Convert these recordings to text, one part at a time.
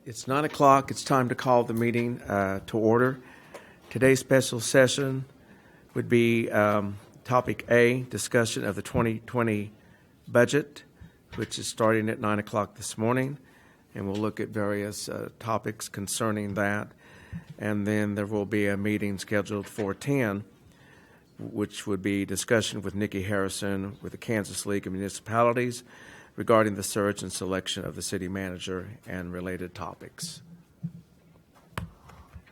It's 9 o'clock. It's time to call the meeting to order. Today's special session would be Topic A, discussion of the 2020 budget, which is starting at 9 o'clock this morning. And we'll look at various topics concerning that. And then there will be a meeting scheduled for 10, which would be discussion with Nikki Harrison with the Kansas League of Municipalities regarding the search and selection of the city manager and related topics.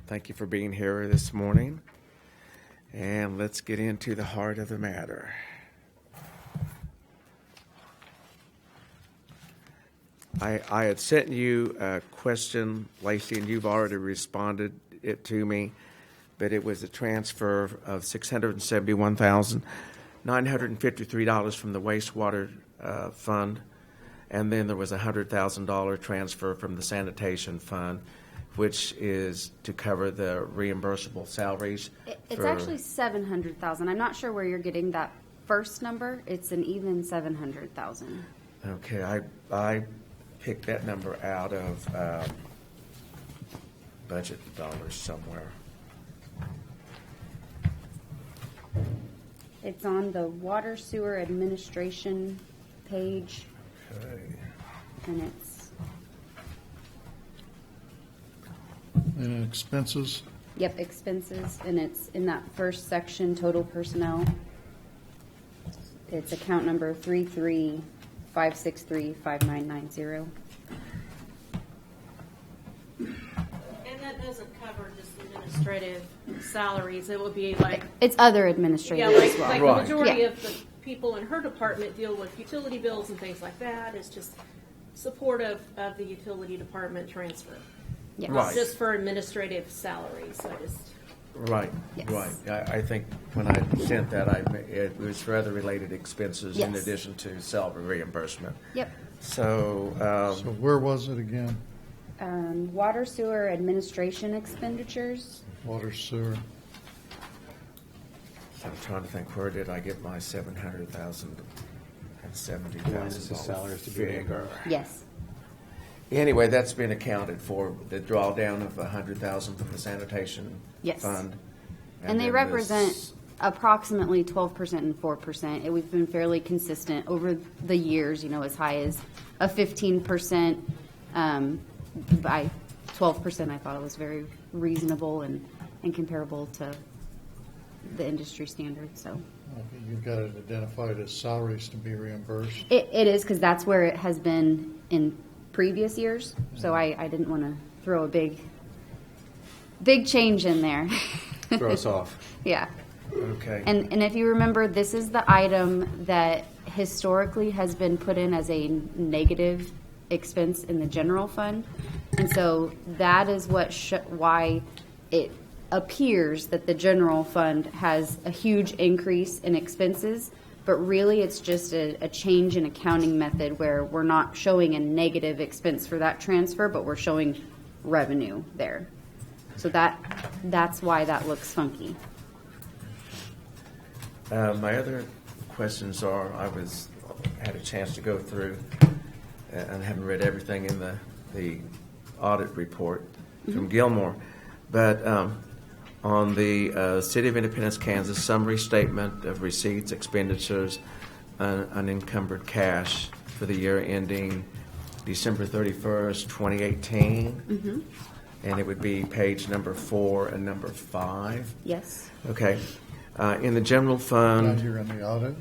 Thank you for being here this morning. And let's get into the heart of the matter. I had sent you a question, Lacey, and you've already responded it to me, but it was a transfer of $671,953 from the wastewater fund, and then there was a $100,000 transfer from the sanitation fund, which is to cover the reimbursable salaries. It's actually $700,000. I'm not sure where you're getting that first number. It's an even $700,000. Okay, I picked that number out of budget dollars somewhere. It's on the Water Sewer Administration page. Okay. And it's... And expenses? Yep, expenses. And it's in that first section, total personnel. It's account number 33-563-5990. And that doesn't cover just administrative salaries. It would be like... It's other administrative as well. Like Right. the majority Yeah. of the people in her department deal with utility bills and things like that. It's just support of the utility department transfer. Yes. Right. Just for administrative salaries. Right, Yes. right. I think when I sent that, it was for other related expenses in Yes. addition to salary reimbursement. Yep. So, So where was it again? Water Sewer Administration expenditures. Water, sewer. I'm trying to think, where did I get my $700,000 and $70,000 Minus the salaries to be figure? Yes. Anyway, that's been accounted for, the drawdown of $100,000 from the sanitation Yes. fund. And they then represent this- approximately 12% and 4%. We've been fairly consistent over the years, as high as a 15%. By 12%, I thought it was very reasonable and comparable to the industry standard. So Okay, you've got it identified as salaries to be reimbursed. it is, because that's where it has been in previous years. So I didn't want to throw a big change in there. Throw us off. Yeah. Okay. And if you remember, this is the item that historically has been put in as a negative expense in the general fund. And so that is why it appears that the general fund has a huge increase in expenses, but really it's just a change in accounting method where we're not showing a negative expense for that transfer, but we're showing revenue there. So that's why that looks funky. My other questions are, had a chance to go through and haven't read everything in the audit report from Gilmore, but on the City of Independence, Kansas summary statement of receipts, expenditures, unencumbered cash for the year ending December 31st, 2018, and it would be page number 4 and number 5. Yes. Okay. In the general fund. Now you're in the audit.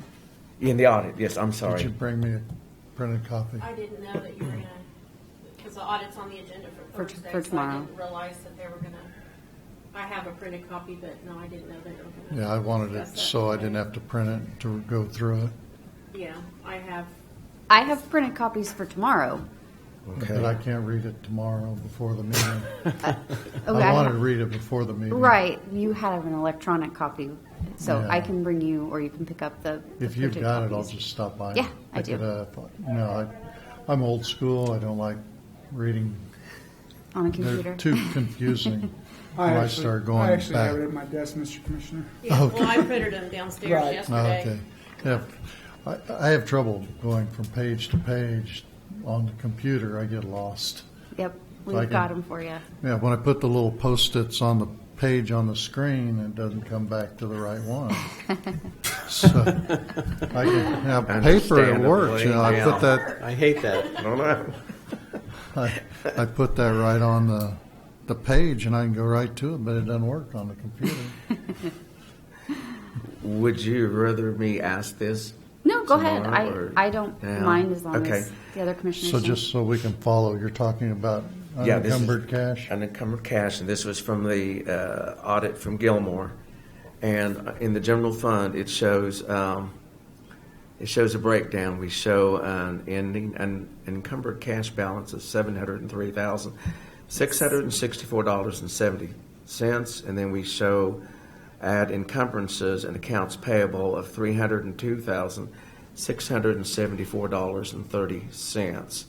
In the audit, yes, I'm sorry. Did you bring me a printed copy? I didn't know that you were going to, because the audit's on the agenda for Thursday. for tomorrow. So I didn't realize that they were going to, I have a printed copy, but no, I didn't know they were going to. Yeah, I wanted it so I didn't have to print it to go through it. Yeah, I have. I have printed copies for tomorrow. Okay. But I can't read it tomorrow before the meeting. Okay. I wanted to read it before the meeting. Right. You have an electronic copy, so Yeah. I can bring you, or you can pick up the If you've printed got it, copies. I'll just stop by. Yeah, I pick do. it up. I'm old school. I don't like reading. On a They're computer. too confusing when I start I going actually back. have it at my desk, Mr. Commissioner. Yeah, Okay. well, I printed them downstairs Right. yesterday. Okay. Yeah. I have trouble going from page to page on the computer. I get lost. Yep, I we've can- got them for you. Yeah, when I put the little Post-its on the page on the screen, it doesn't come back to the right one. So I can have paper, it works. You know, I put that, I hate that. I don't know. I put that right on the page, and I can go right to it, but it doesn't work on the computer. Would you rather me ask this? No, go ahead. tomorrow, or I don't now? mind as long Okay. as the other commissioners So don't. just so we can follow, you're talking about Yeah, this is unencumbered cash? Unencumbered cash, and this was from the audit from Gilmore. And in the general fund, it shows a breakdown. We show an ending unencumbered cash balance of $703,664.70, and then we show add encumbrances and accounts payable of $302,674.30.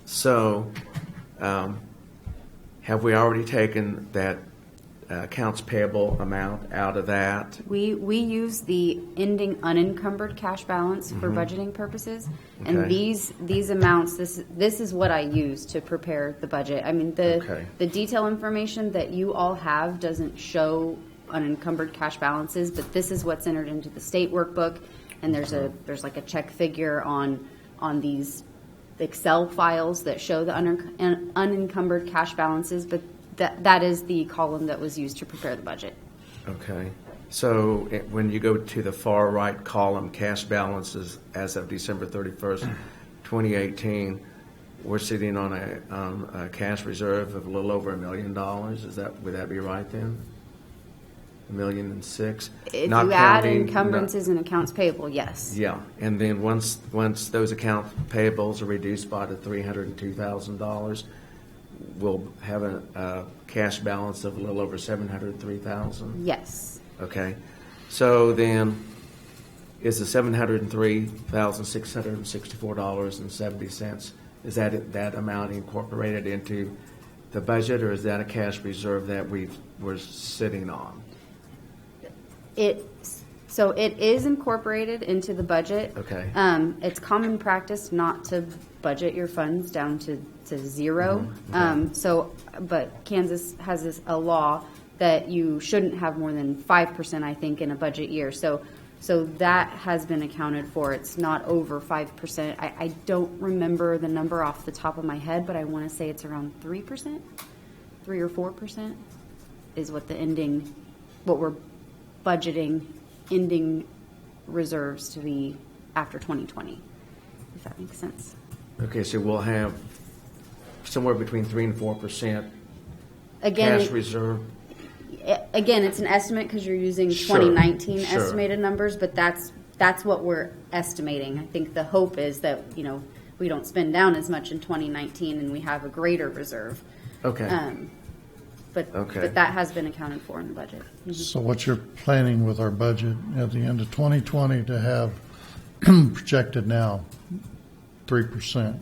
So, have we already taken that accounts payable amount out of that? We use the ending unencumbered cash balance for budgeting purposes, and Okay. these amounts. This is what I use to prepare the budget. I mean, Okay. the detail information that you all have doesn't show unencumbered cash balances, but this is what's entered into the state workbook, and there's like a check figure on these Excel files that show the unencumbered cash balances, but that is the column that was used to prepare the budget. Okay. So when you go to the far right column, cash balances as of December 31st, 2018, we're sitting on a cash reserve of a little over $1 million. Would that be right then? $1,006,000. If Not you add counting- encumbrances and accounts payable, yes. Yeah, and then once those account payables are reduced by the $302,000, we'll have a cash balance of a little over $703,000. Yes. Okay, so then is the $703,664.70, is that amount incorporated into the budget, or is that a cash reserve that we're sitting on? So it is incorporated into the budget. Okay. It's common practice not to budget your funds down to zero. But Kansas has a law that you shouldn't have more than 5%, I think, in a budget year. So that has been accounted for. It's not over 5%. I don't remember the number off the top of my head, but I want to say it's around 3%, 3 or 4% is what what we're budgeting ending reserves to be after 2020, if that makes sense. Okay, so we'll have somewhere between 3 and 4% Again, cash reserve. Again, it's an estimate because you're using Sure, 2019 sure. estimated numbers, but that's what we're estimating. I think the hope is that we don't spend down as much in 2019 and we have a greater reserve. Okay. But that has been accounted for in the budget. So what you're planning with our budget at the end of 2020 to have projected now 3%?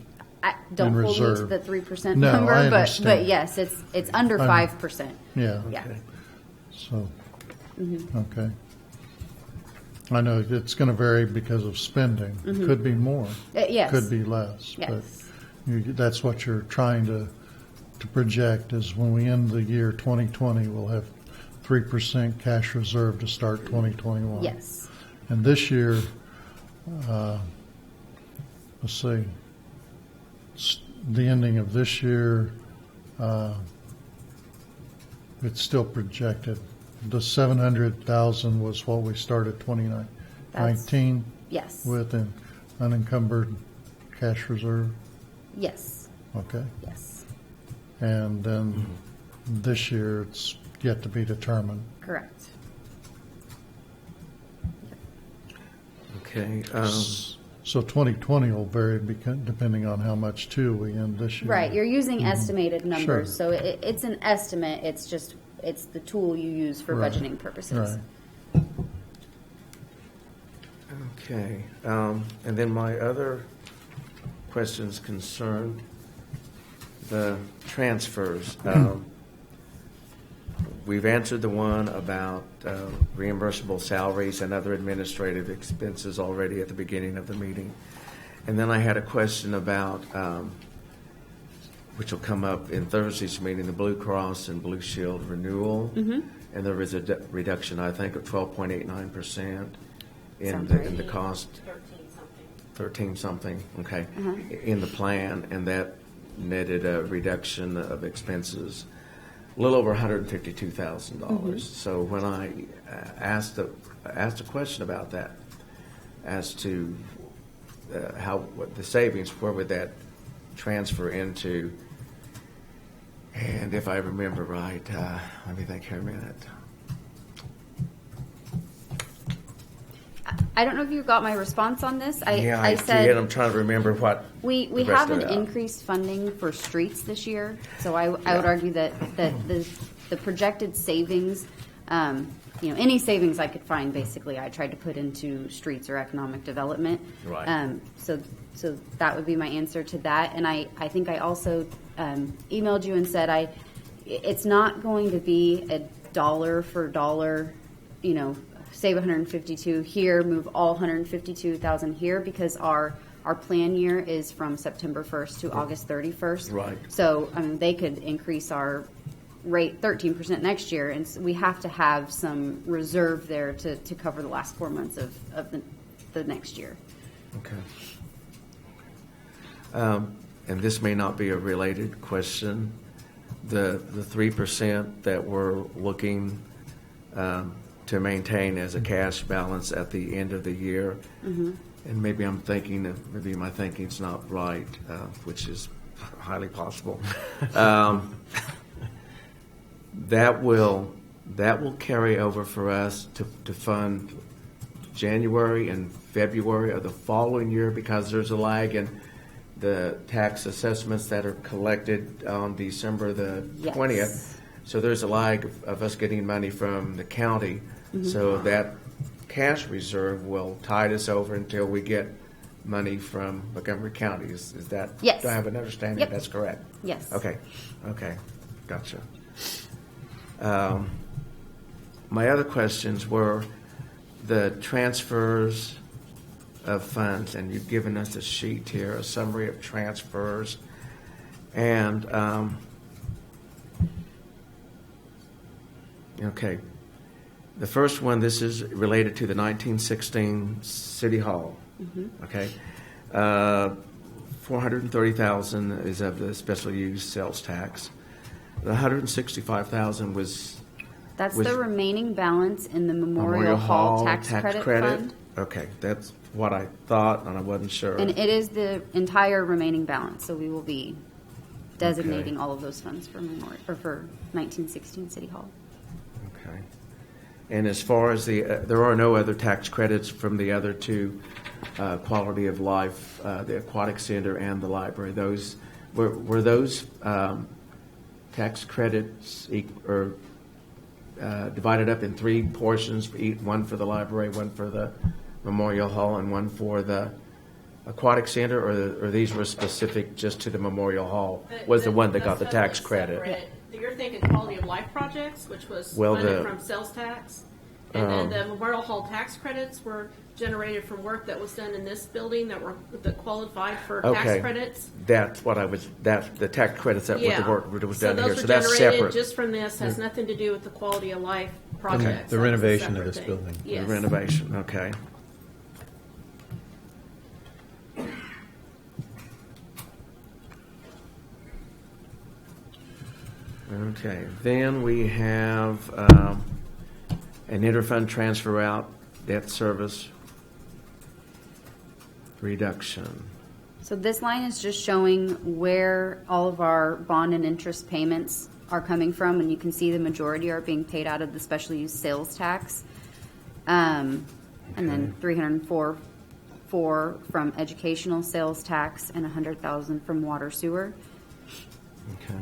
Don't in hold me to reserve. the 3% No, number, I but understand. yes, it's under 5%. Yeah. Yeah. Okay. So, okay. I know it's going to vary because of spending. Could be more. Yes. Could be less. Yes. But that's what you're trying to project is when we end the year 2020, we'll have 3% cash reserve to start 2021. Yes. And this year, let's see, the ending of this year, it's still projected. The 700,000 was what we started 2019 Yes. with an unencumbered cash reserve. Yes. Okay. Yes. And then this year, it's yet to be determined. Correct. Okay. So 2020 will vary depending on how much too we end this year. Right. You're using estimated numbers, Sure. so it's an estimate. It's the tool you use for Right. budgeting purposes. Right. Okay. And then my other questions concern the transfers. We've answered the one about reimbursable salaries and other administrative expenses already at the beginning of the meeting. And then I had a question about which will come up in Thursday's meeting, the Blue Cross and Blue Shield renewal. And there was a reduction, I think, of 12.89% in Sounds in the right. cost, 13 something, okay, in the plan, and that netted a reduction of expenses, a little over $152,000. So when I asked a question about that, as to what the savings, where would that transfer into? And if I remember right, let me think here a minute. I don't know if you got my response on this. I said did. I'm trying to remember what. we the rest have of an it. increased funding for streets this year, so I would argue that the projected savings, any savings I could find, basically, I tried to put into streets or economic development. Right. So that would be my answer to that. And I think I also emailed you and said it's not going to be a dollar for dollar, save 152 here, move all 152,000 here, because our plan year is from September 1st to August 31st. Right. So they could increase our rate 13% next year, and so we have to have some reserve there to cover the last 4 months of the next year. Okay. And this may not be a related question. The 3% that we're looking to maintain as a cash balance at the end of the year, and maybe I'm thinking, maybe my thinking's not right, which is highly possible. That will carry over for us to fund January and February of the following year, because there's a lag in the tax assessments that are collected on December the 20th. So there's a lag of us getting money from the county. So that cash reserve will tide us over until we get money from Montgomery County. Is that? Yes. Do I have an understanding? Yep. That's correct? Yes. Okay, gotcha. My other questions were the transfers of funds, and you've given us a sheet here, a summary of transfers, and okay. The first one, this is related to the 1916 City Hall. Okay, 430,000 is of the special use sales tax. The 165,000 was. That's the remaining balance in the Memorial Hall tax credit fund. Okay, that's what I thought, and I wasn't sure. And it is the entire remaining balance, so we will be designating all of those funds for for 1916 City Hall. Okay. And as far as there are no other tax credits from the other two, quality of life, the aquatic center and the library. Those were those tax credits divided up in three portions, one for the library, one for the Memorial Hall, and one for the aquatic center, or these were specific just to the Memorial Hall? Was the one that got the tax credit? Separate. You're thinking quality of life projects, which was Well, funded from sales tax. And then the Memorial Hall tax credits were generated from work that was done in this building that qualified for tax credits. That's what the tax credits that was the work that was done here. Those So were that's generated separate. just from this, has nothing to do with the quality of life projects. The That's a renovation of separate this thing. building. The Yes. renovation, okay. Okay, then we have an interfund transfer out, debt service reduction. So this line is just showing where all of our bond and interest payments are coming from, and you can see the majority are being paid out of the special use sales tax. And then 304 from educational sales tax and 100,000 from water sewer. Okay.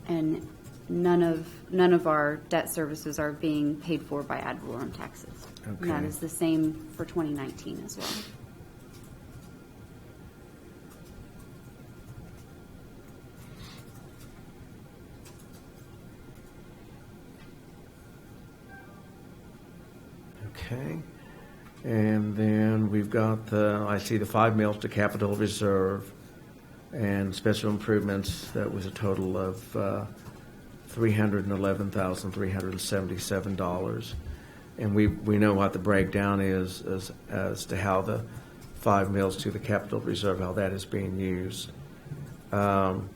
And none of our debt services are being paid for by ad valorem taxes. And that Okay. is the same for 2019 as well. Okay. And then we've got I see the 5 mills to capital reserve And special improvements, that was a total of $311,377. And we know what the breakdown is as to how the 5 mills to the capital reserve, how that is being used. And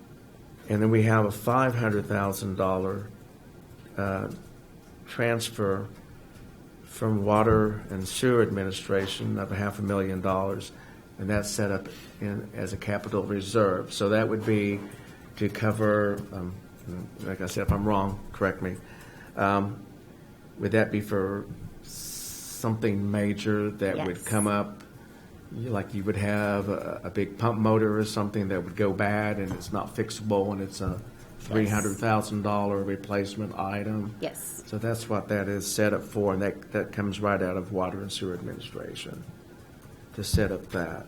then we have a $500,000 transfer from Water and Sewer Administration of $500,000, and that's set up as a capital reserve. So that would be to cover, like I said, if I'm wrong, correct me. Would that be for something major that would Yes. come up, like you would have a big pump motor or something that would go bad and it's not fixable and it's a $300,000 replacement item? Yes. So that's what that is set up for, and that comes right out of Water and Sewer Administration to set up that.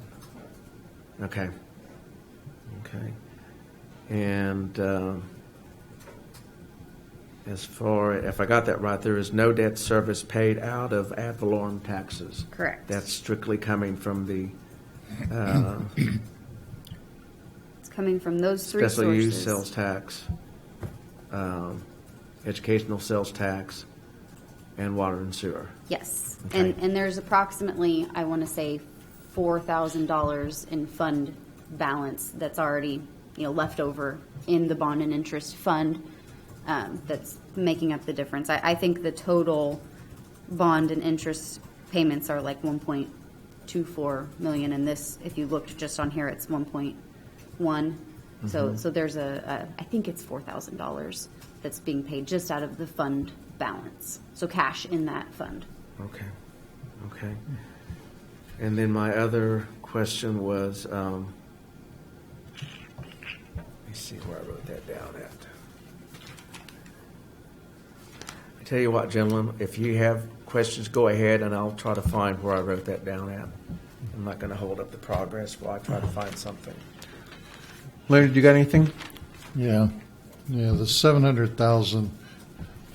Okay. Okay. And as far, if I got that right, there is no debt service paid out of ad valorem taxes. Correct. That's strictly coming from the It's coming from those three special sources. use sales tax, educational sales tax, and water and sewer. Yes. Okay. And there's approximately, I want to say, $4,000 in fund balance that's already, left over in the bond and interest fund, that's making up the difference. I think the total bond and interest payments are like 1.24 million, and this, if you looked just on here, it's 1.1. So there's I think it's $4,000 that's being paid just out of the fund balance. So cash in that fund. Okay. Okay. And then my other question was, let me see where I wrote that down at. I tell you what, gentlemen, if you have questions, go ahead, and I'll try to find where I wrote that down at. I'm not going to hold up the progress while I try to find something. Larry, you got anything? Yeah, the 700,000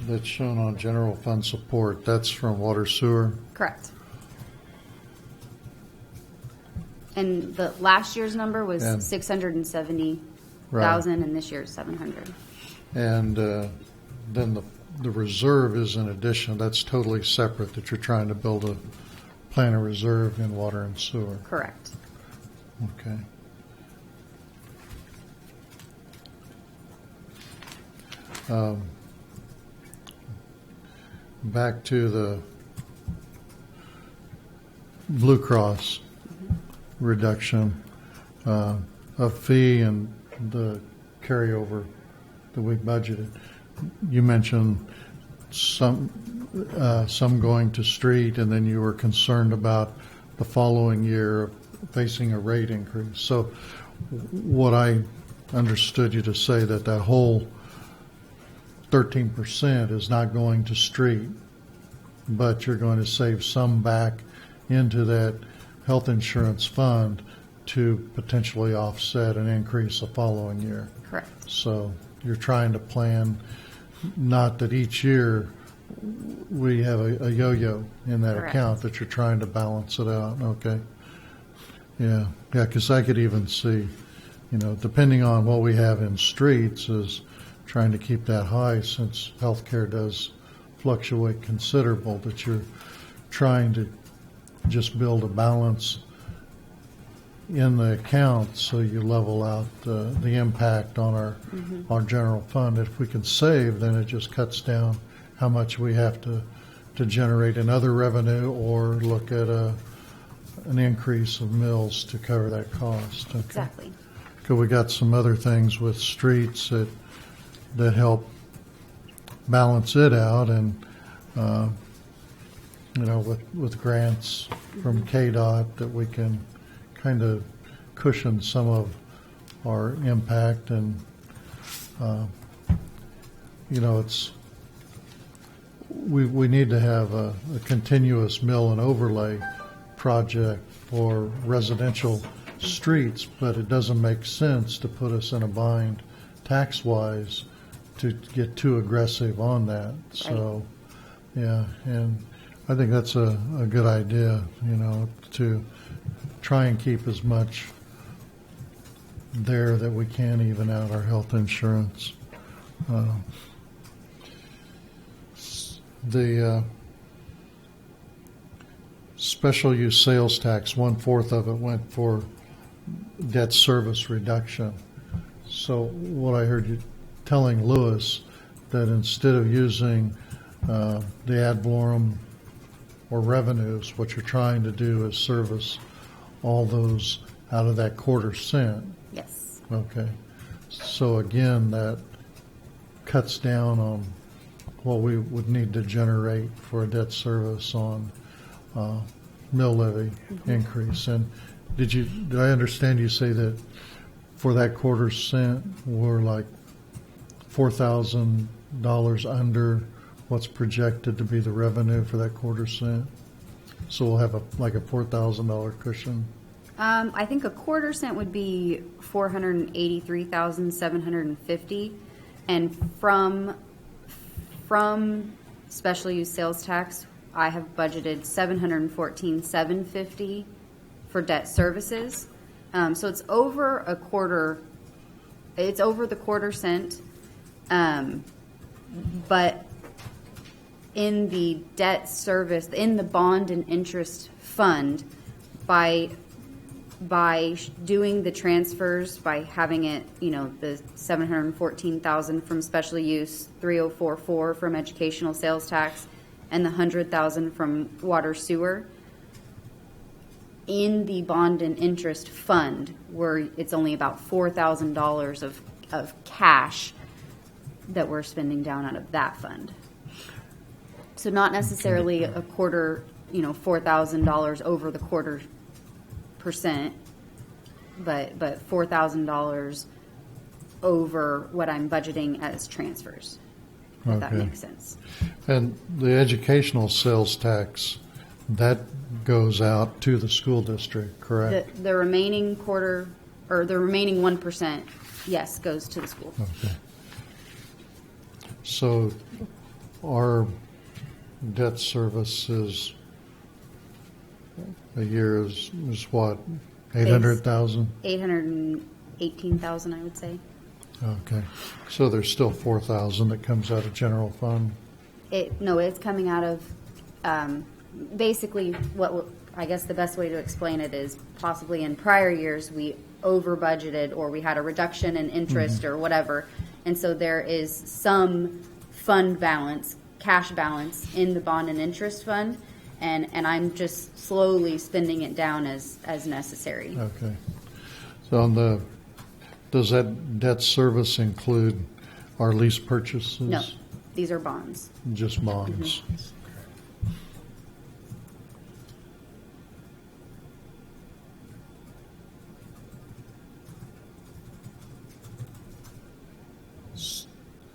that's shown on general fund support, that's from water sewer. Correct. And the last year's number was And- 670,000, and this year's 700. And then the reserve is in addition. That's totally separate, that you're trying to build a plan of reserve in water and sewer. Correct. Okay. Back to the Blue Cross reduction of fee and the carryover that we budgeted. You mentioned some going to street, and then you were concerned about the following year facing a rate increase. So what I understood you to say, that whole 13% is not going to street, but you're going to save some back into that health insurance fund to potentially offset an increase the following year. Correct. So you're trying to plan, not that each year we have a yo-yo in that Correct. account, that you're trying to balance it out. Okay. Yeah, because I could even see, depending on what we have in streets, is trying to keep that high, since healthcare does fluctuate considerable, that you're trying to just build a balance in the account so you level out the impact on our general fund. If we can save, then it just cuts down how much we have to generate in other revenue, or look at an increase of mills to cover that cost. Okay. Exactly. Because we got some other things with streets that help balance it out, and with grants from KDOT, that we can kind of cushion some of our impact. And it's we need to have a continuous mill and overlay project for residential streets, but it doesn't make sense to put us in a bind tax-wise to get too aggressive on that. So, yeah, and I think that's a good idea, to try and keep as much there that we can even out our health insurance. The special use sales tax, 1/4 of it went for debt service reduction. So what I heard you telling Lewis, that instead of using the ad valorem or revenues, what you're trying to do is service all those out of that 1/4 cent. Yes. Okay. So again, that cuts down on what we would need to generate for a debt service on mill levy increase. And did I understand you say that for that 1/4 cent, we're like $4,000 under what's projected to be the revenue for that 1/4 cent? So we'll have like a $4,000 cushion. I think a 1/4 cent would be 483,750, and from special use sales tax, I have budgeted 714,750 for debt services. So it's over a quarter. It's over the 1/4 cent, but in the debt service, in the bond and interest fund, by doing the transfers, by having it, the 714,000 from special use, 3,044 from educational sales tax, and the 100,000 from water sewer, in the bond and interest fund, where it's only about $4,000 of cash that we're spending down out of that fund. So not necessarily a quarter, $4,000 over the 1/4%, but $4,000 over what I'm budgeting as transfers, if that makes sense. And the educational sales tax, that goes out to the school district, correct? The remaining quarter, or the remaining 1%, yes, goes to the school. Okay. So our debt service is a year is what, 800,000? 818,000, I would say. Okay. So there's still 4,000 that comes out of general fund? No, it's coming out of, basically, I guess the best way to explain it is possibly in prior years we over budgeted, or we had a reduction in interest or whatever, and so there is some fund balance, cash balance in the bond and interest fund, and I'm just slowly spending it down as necessary. Okay. So does that debt service include our lease purchases? No, these are bonds. Just bonds?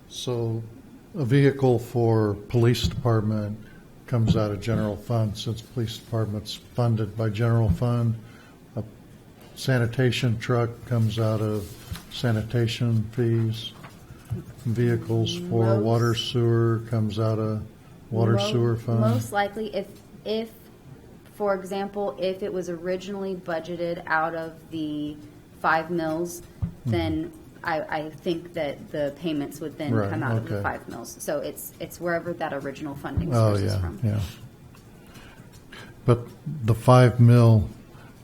So a vehicle for police department comes out of general fund, since police department's funded by general fund. A sanitation truck comes out of sanitation fees. Vehicles for water sewer comes out of water sewer fund. Most likely, if for example, if it was originally budgeted out of the 5 mills, then I think that the payments would then come out of the 5 mills. So it's wherever that original funding source is from. Yeah. But the 5 mil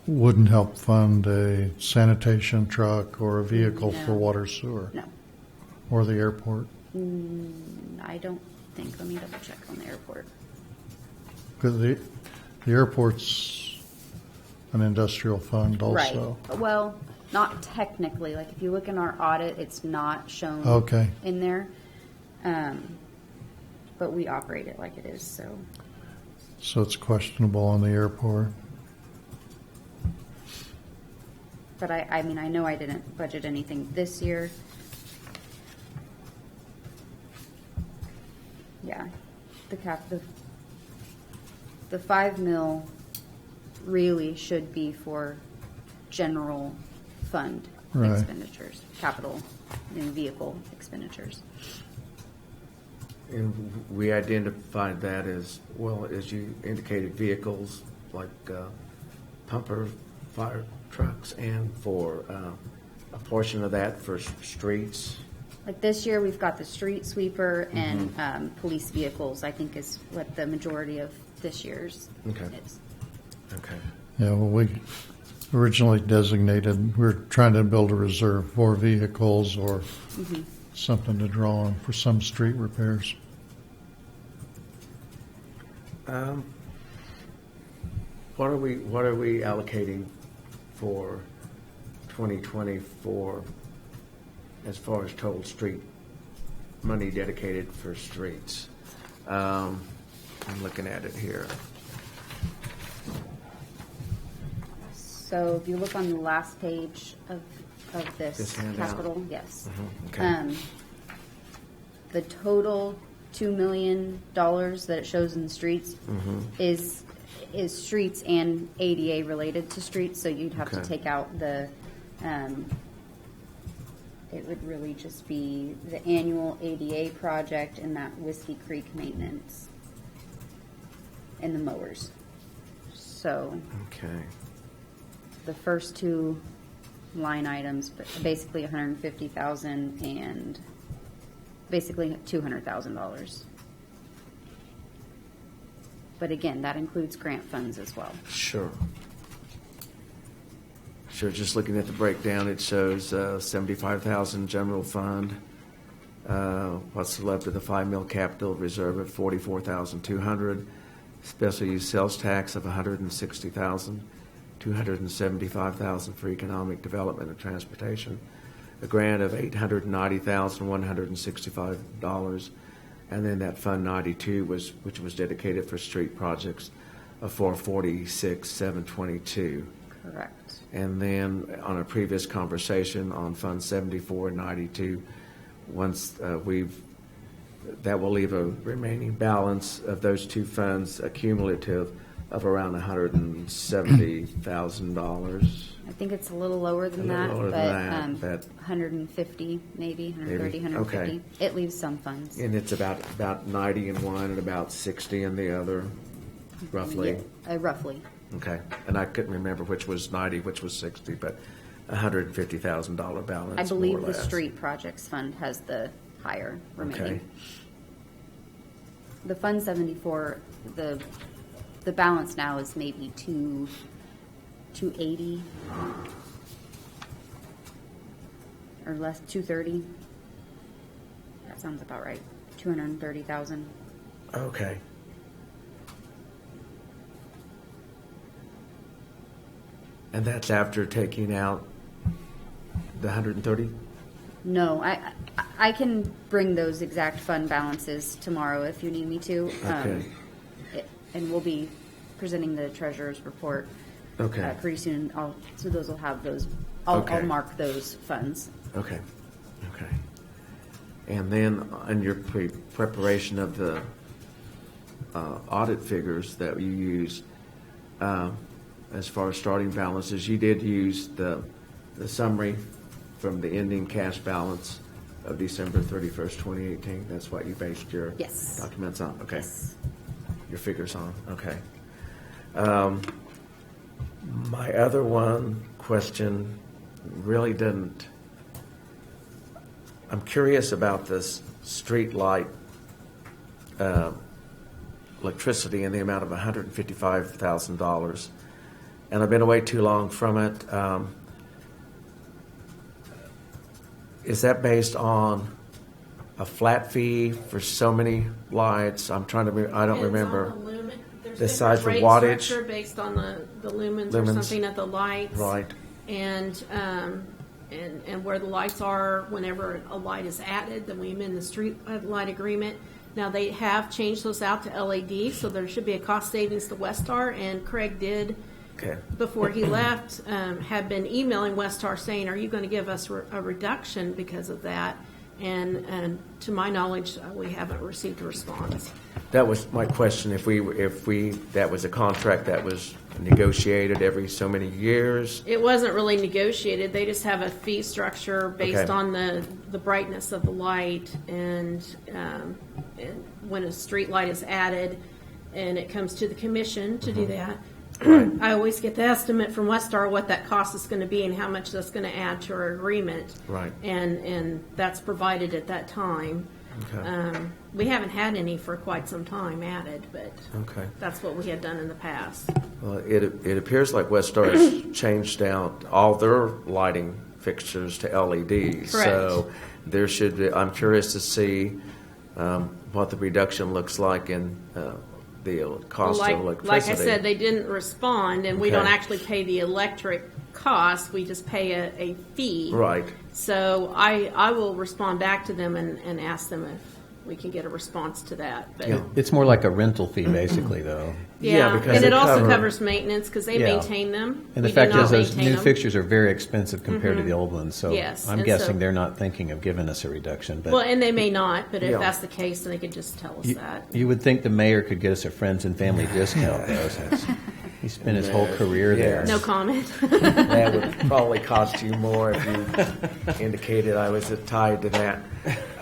wouldn't help fund a sanitation truck or a vehicle for water sewer? No. Or the airport? I don't think. Let me double check on the airport. Because the airport's an industrial fund also. Right. Well, not technically. Like if you look in our audit, it's not shown in there. But we operate it like it is. So it's questionable on the airport. But I mean, I know I didn't budget anything this year. Yeah, the 5 mil really should be for general fund expenditures, capital and vehicle expenditures. And we identified that as, well, as you indicated, vehicles like pumper fire trucks, and for a portion of that for streets? Like this year, we've got the street sweeper and police vehicles, I think is what the majority of this year's Okay. is. Okay. Yeah, well, we originally designated, we're trying to build a reserve for vehicles or something to draw on for some street repairs. What are we allocating for 2020 for as far as total street money dedicated for streets? I'm looking at it here. So if you look on the last page of This this handout? capital, yes. Okay. The total $2 million that it shows in the streets is streets and ADA related to streets, so you'd have to Okay. take out the, it would really just be the annual ADA project and that Whiskey Creek maintenance and the mowers. So Okay. the first two line items, but basically 150,000 and basically $200,000. But again, that includes grant funds as well. Sure. Sure, just looking at the breakdown, it shows 75,000 general fund. What's left of the 5 mil capital reserve at 44,200. Special use sales tax of 160,000. 275,000 for economic development and transportation. A grant of $890,165. And then that Fund 92 which was dedicated for street projects of $446,722. Correct. And then on a previous conversation on Fund 74 and 92, once that will leave a remaining balance of those two funds, a cumulative of around $170,000. I think it's a little lower than A little that, lower than that, but 150 maybe, 130, Maybe. 150. Okay. It leaves some funds. And it's about 90 in one and about 60 in the other, roughly. Yeah, roughly. Okay. And I couldn't remember which was 90, which was 60, but $150,000 balance. I believe more or the less. street projects fund has the higher remaining. Okay. The Fund 74, the balance now is maybe 280 or less, 230. That sounds about right. 230,000. Okay. And that's after taking out the 130? No, I can bring those exact fund balances tomorrow if you need me to. Okay. And we'll be presenting the treasurer's report Okay. pretty soon. So those will have those. I'll Okay. mark those funds. Okay. Okay. And then on your preparation of the audit figures that you used, as far as starting balances, you did use the summary from the ending cash balance of December 31st, 2018. That's what you based your Yes. documents on? Okay. Yes. Your figures on, okay. My other question really didn't, I'm curious about this street light electricity in the amount of $155,000. And I've been away too long from it. Is that based on a flat fee for so many lights? I'm trying to, I don't Depends remember. on the lumen. There's The size different for rate wattage. structure based on the lumens or Lumens. something at the lights. Right. And where the lights are, whenever a light is added, then we amend the street light agreement. Now, they have changed those out to LED, so there should be a cost savings to Westar, and Craig did, Okay. before he left, had been emailing Westar saying, are you going to give us a reduction because of that? And to my knowledge, we haven't received a response. That was my question. If that was a contract that was negotiated every so many years. It wasn't really negotiated. They just have a fee structure based Okay. on the brightness of the light, and when a street light is added, and it comes to the commission to do that, I always get the estimate from Westar what that cost is going to be and how much that's going to add to our agreement. Right. And that's provided at that time. Okay. We haven't had any for quite some time added, but Okay. that's what we had done in the past. Well, it appears like Westar has changed out all their lighting fixtures to LEDs. Correct. So there should be, I'm curious to see what the reduction looks like in the cost of electricity. Like I said, they didn't respond, and we Okay. don't actually pay the electric cost. We just pay a fee. Right. So I will respond back to them and ask them if we can get a response to that. But Yeah. It's more like a rental fee, basically, though. Yeah, because and they it also cover- covers maintenance because they Yeah. maintain them. And the We do fact not is, those maintain new them. fixtures are very expensive compared to the old ones. So Yes, I'm and guessing so- they're not thinking of giving us a reduction. But Well, and they may not, but if Yeah. that's the case, then they could just tell us that. you would think the mayor could get us a friends and family discount, though. Since he spent his whole career there. Yes. No comment. That would probably cost you more if you indicated I was tied to that.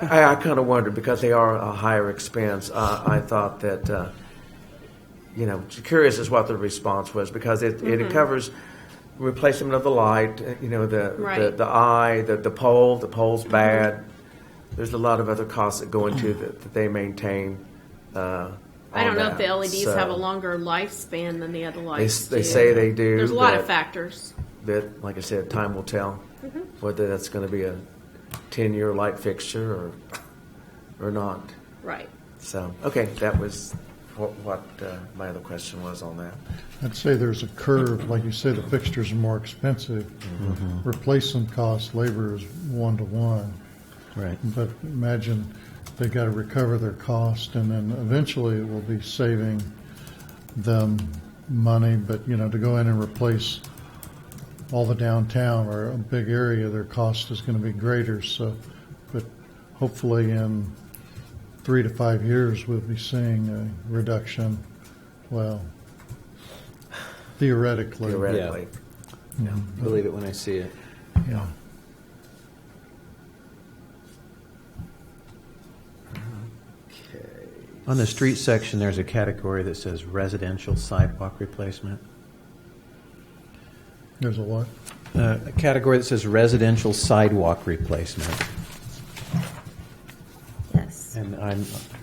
I kind of wondered because they are a higher expense. I thought that, curious as what the response was because it covers replacement of the light, Right. the eye, the pole. The pole's bad. There's a lot of other costs that go into that they maintain. I don't know if the that. LEDs So, have a longer lifespan than the other lights. They do. say they do, There's a lot of but- factors. But like I said, time will tell whether that's going to be a 10-year light fixture or not. Right. So, okay, that was what my other question was on that. I'd say there's a curve, like you say, the fixtures are more expensive. Replacement cost, labor is 1-to-1. Right. But imagine they've got to recover their cost, and then eventually it will be saving them money. But, to go in and replace all the downtown or a big area, their cost is going to be greater. So, but hopefully in 3 to 5 years, we'll be seeing a reduction. Well, theoretically. Theoretically. Believe it when I see it. Yeah. On the street section, there's a category that says residential sidewalk replacement. There's a what? A category that says residential sidewalk replacement. Yes. And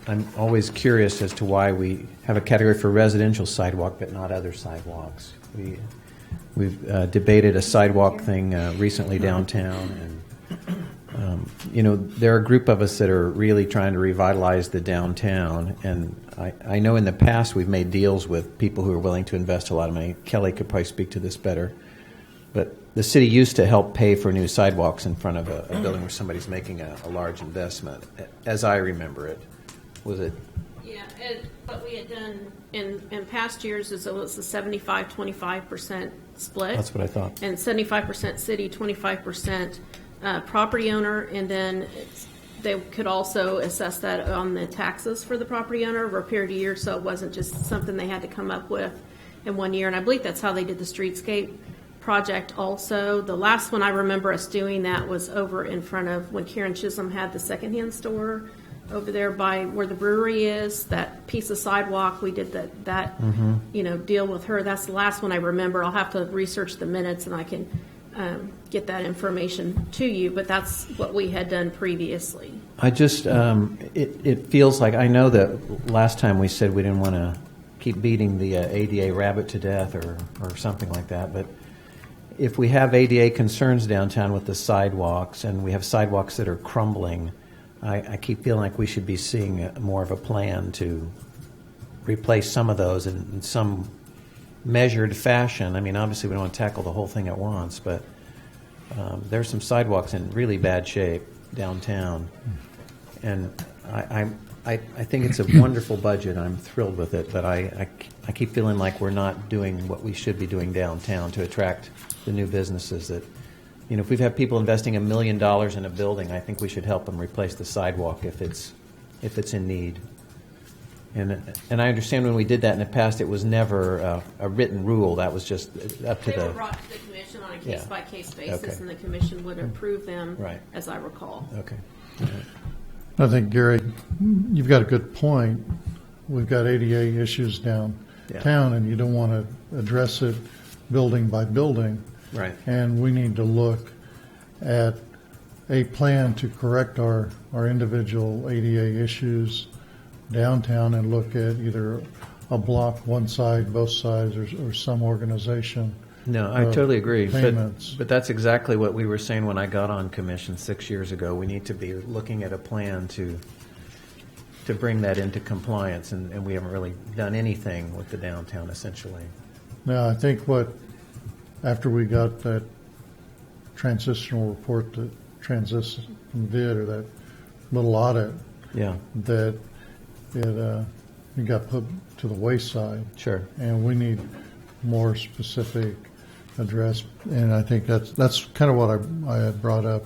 I'm always curious as to why we have a category for residential sidewalk but not other sidewalks. We've debated a sidewalk thing recently downtown, and there are a group of us that are really trying to revitalize the downtown. And I know in the past we've made deals with people who are willing to invest a lot of money. Kelly could probably speak to this better. But the city used to help pay for new sidewalks in front of a building where somebody's making a large investment, as I remember it. Was it? Yeah, what we had done in past years is it was a 75-25% split. That's what I thought. And 75% city, 25% property owner, and then they could also assess that on the taxes for the property owner over a period of years, so it wasn't just something they had to come up with in 1 year. And I believe that's how they did the streetscape project also. The last one I remember us doing that was over in front of when Karen Chisholm had the secondhand store over there by where the brewery is, that piece of sidewalk. We did that deal with her. That's the last one I remember. I'll have to research the minutes and I can get that information to you, but that's what we had done previously. I just, it feels like, I know that last time we said we didn't want to keep beating the ADA rabbit to death or something like that, but if we have ADA concerns downtown with the sidewalks and we have sidewalks that are crumbling, I keep feeling like we should be seeing more of a plan to replace some of those in some measured fashion. I mean, obviously we don't want to tackle the whole thing at once, but there's some sidewalks in really bad shape downtown. And I think it's a wonderful budget. I'm thrilled with it, but I keep feeling like we're not doing what we should be doing downtown to attract the new businesses that, if we've had people investing $1 million in a building, I think we should help them replace the sidewalk if it's in need. And I understand when we did that in the past, it was never a written rule. That was just up to They were the. brought to the commission on a Yeah. case-by-case basis, Okay. and the commission would approve them, Right. as I recall. Okay. I think, Gary, you've got a good point. We've got ADA issues down town, and you don't want to address it building by building. Right. And we need to look at a plan to correct our individual ADA issues downtown and look at either a block, one side, both sides, or some organization. No, I totally agree. Payments. But that's exactly what we were saying when I got on commission 6 years ago. We need to be looking at a plan to bring that into compliance, and we haven't really done anything with the downtown, essentially. Now, I think after we got that transitional report that Transition did, or that little audit, Yeah, that it got put to the wayside. sure. And we need more specific address. And I think that's kind of what I had brought up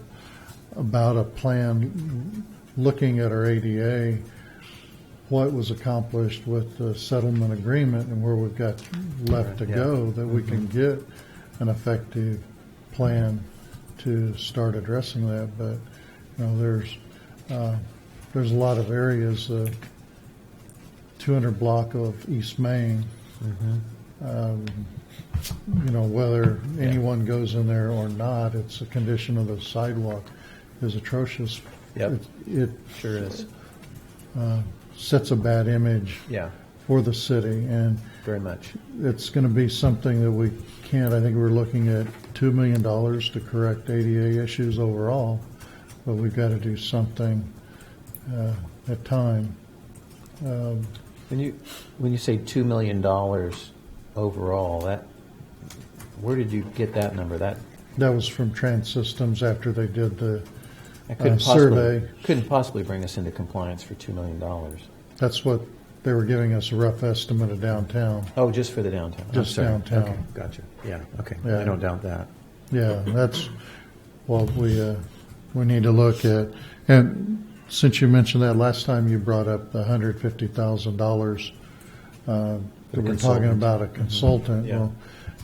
about a plan, looking at our ADA, what was accomplished with the settlement agreement and where we've got left to Yeah. go, that we can get an effective plan to start addressing that. But there's a lot of areas, 200 block of East Main. Whether anyone goes in there or not, it's a condition of the sidewalk is atrocious. Yep. It Sure is. sets a bad image Yeah, for the city, and very much. it's going to be something that we can't. I think we're looking at $2 million to correct ADA issues overall, but we've got to do something at time. When you say $2 million overall, where did you get that number? That That was from Trans Systems after they did the couldn't survey. couldn't possibly bring us into compliance for $2 million. That's what they were giving us, a rough estimate of downtown. Oh, just for the downtown. Just I'm sorry. downtown. Okay, gotcha. Yeah. Okay. Yeah. I don't doubt that. Yeah, that's what we need to look at. And since you mentioned that last time, you brought up the $150,000 that we're talking consultant. about a consultant. Yeah.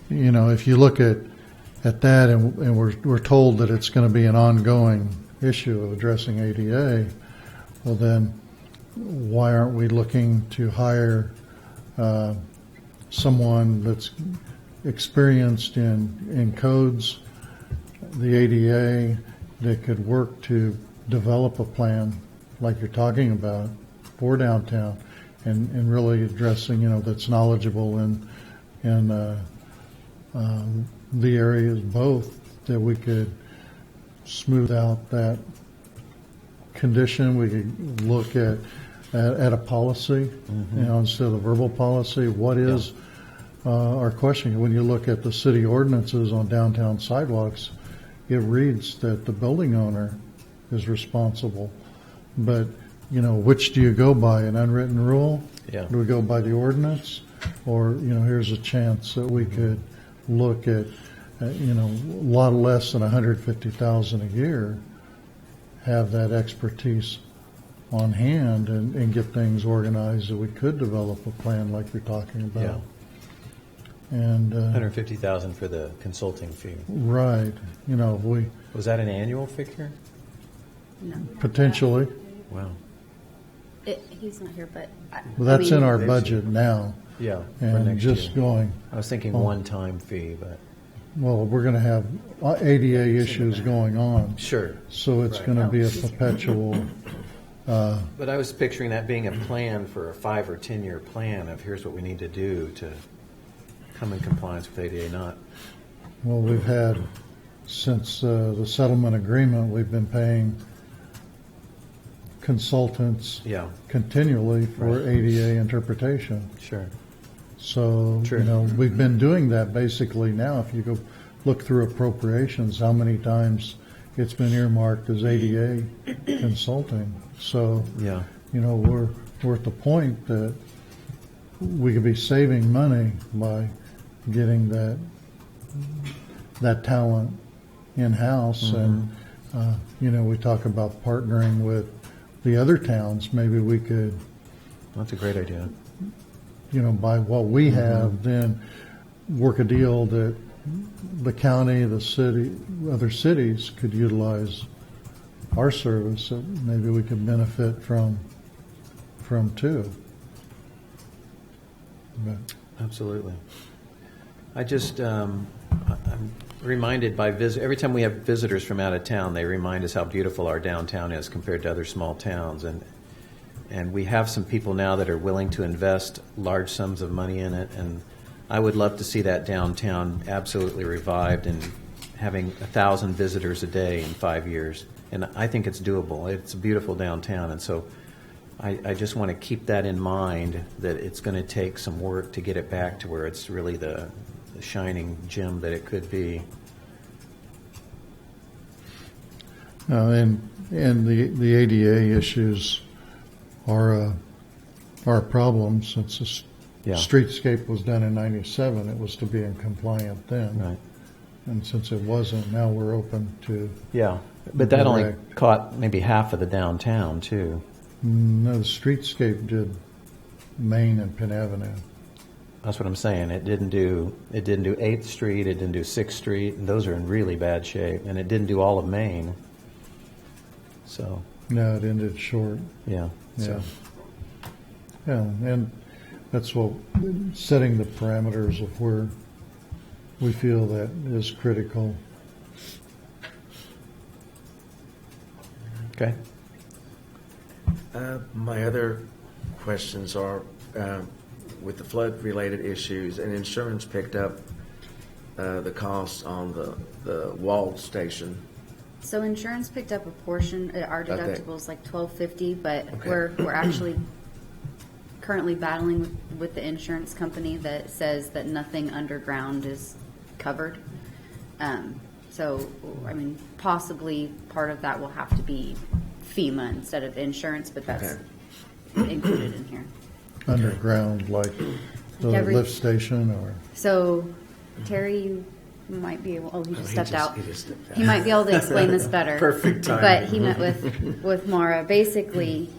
Well, if you look at that, and we're told that it's going to be an ongoing issue of addressing ADA, well then, why aren't we looking to hire someone that's experienced in codes, the ADA, that could work to develop a plan like you're talking about for downtown, and really addressing, that's knowledgeable in the areas both, that we could smooth out that condition. We could look at a policy, instead of a verbal policy. What is our question? When you look at the city ordinances on downtown sidewalks, it reads that the building owner is responsible. But, which do you go by? An unwritten rule? Yeah. Do we go by the ordinance? Or, here's a chance that we could look at, a lot less than $150,000 a year, have that expertise on hand and get things organized, that we could develop a plan like you're talking about. Yeah. And $150,000 for the consulting fee. right, we Was that an annual figure? No. potentially, Wow. He's not here, but. well, that's in our Next budget now, Yeah. For and next just year. going. I was thinking one-time fee, but Well, we're going to have ADA issues going on, sure. so it's Right. going to be a perpetual. But I was picturing that being a plan for a 5 or 10-year plan of here's what we need to do to come in compliance with ADA, not. Well, we've had, since the settlement agreement, we've been paying consultants Yeah, continually for Right. ADA interpretation. sure. So, True. we've been doing that basically now. If you go look through appropriations, how many times it's been earmarked as ADA consulting. So, Yeah. we're at the point that we could be saving money by getting that talent in-house. And, we talk about partnering with the other towns. Maybe we could, That's a great idea. by what we have, then work a deal that the county, the city, other cities could utilize our service that maybe we could benefit from too. But Absolutely. I just, I'm reminded by every time we have visitors from out of town, they remind us how beautiful our downtown is compared to other small towns. And we have some people now that are willing to invest large sums of money in it. And I would love to see that downtown absolutely revived and having 1,000 visitors a day in 5 years. And I think it's doable. It's a beautiful downtown. And so I just want to keep that in mind, that it's going to take some work to get it back to where it's really the shining gem that it could be. And the ADA issues are a problem since the streetscape was done in '97. It was to be in compliant then. Right. And since it wasn't, now we're open to. Yeah. But that only Correct. caught maybe half of the downtown, too. No, the streetscape did Main and Penn Avenue. That's what I'm saying. It didn't do 8th Street, it didn't do 6th Street, and those are in really bad shape. And it didn't do all of Main. So, No, it ended short. yeah. Yeah. So, Yeah, and that's what, setting the parameters of where we feel that is critical. okay. My other questions are, with the flood-related issues, and insurance picked up the costs on the wall station. So insurance picked up a portion. Our Okay. deductible is like $1,250, but Okay. we're actually currently battling with the insurance company that says that nothing underground is covered. So, I mean, possibly part of that will have to be FEMA instead of insurance, but that's included in here. Underground, like the lift station or. So, Terry, you might be able. Oh, he just stepped out. He just stepped out. He might be able to explain this better. Perfect timing. But he met with Mara. Basically,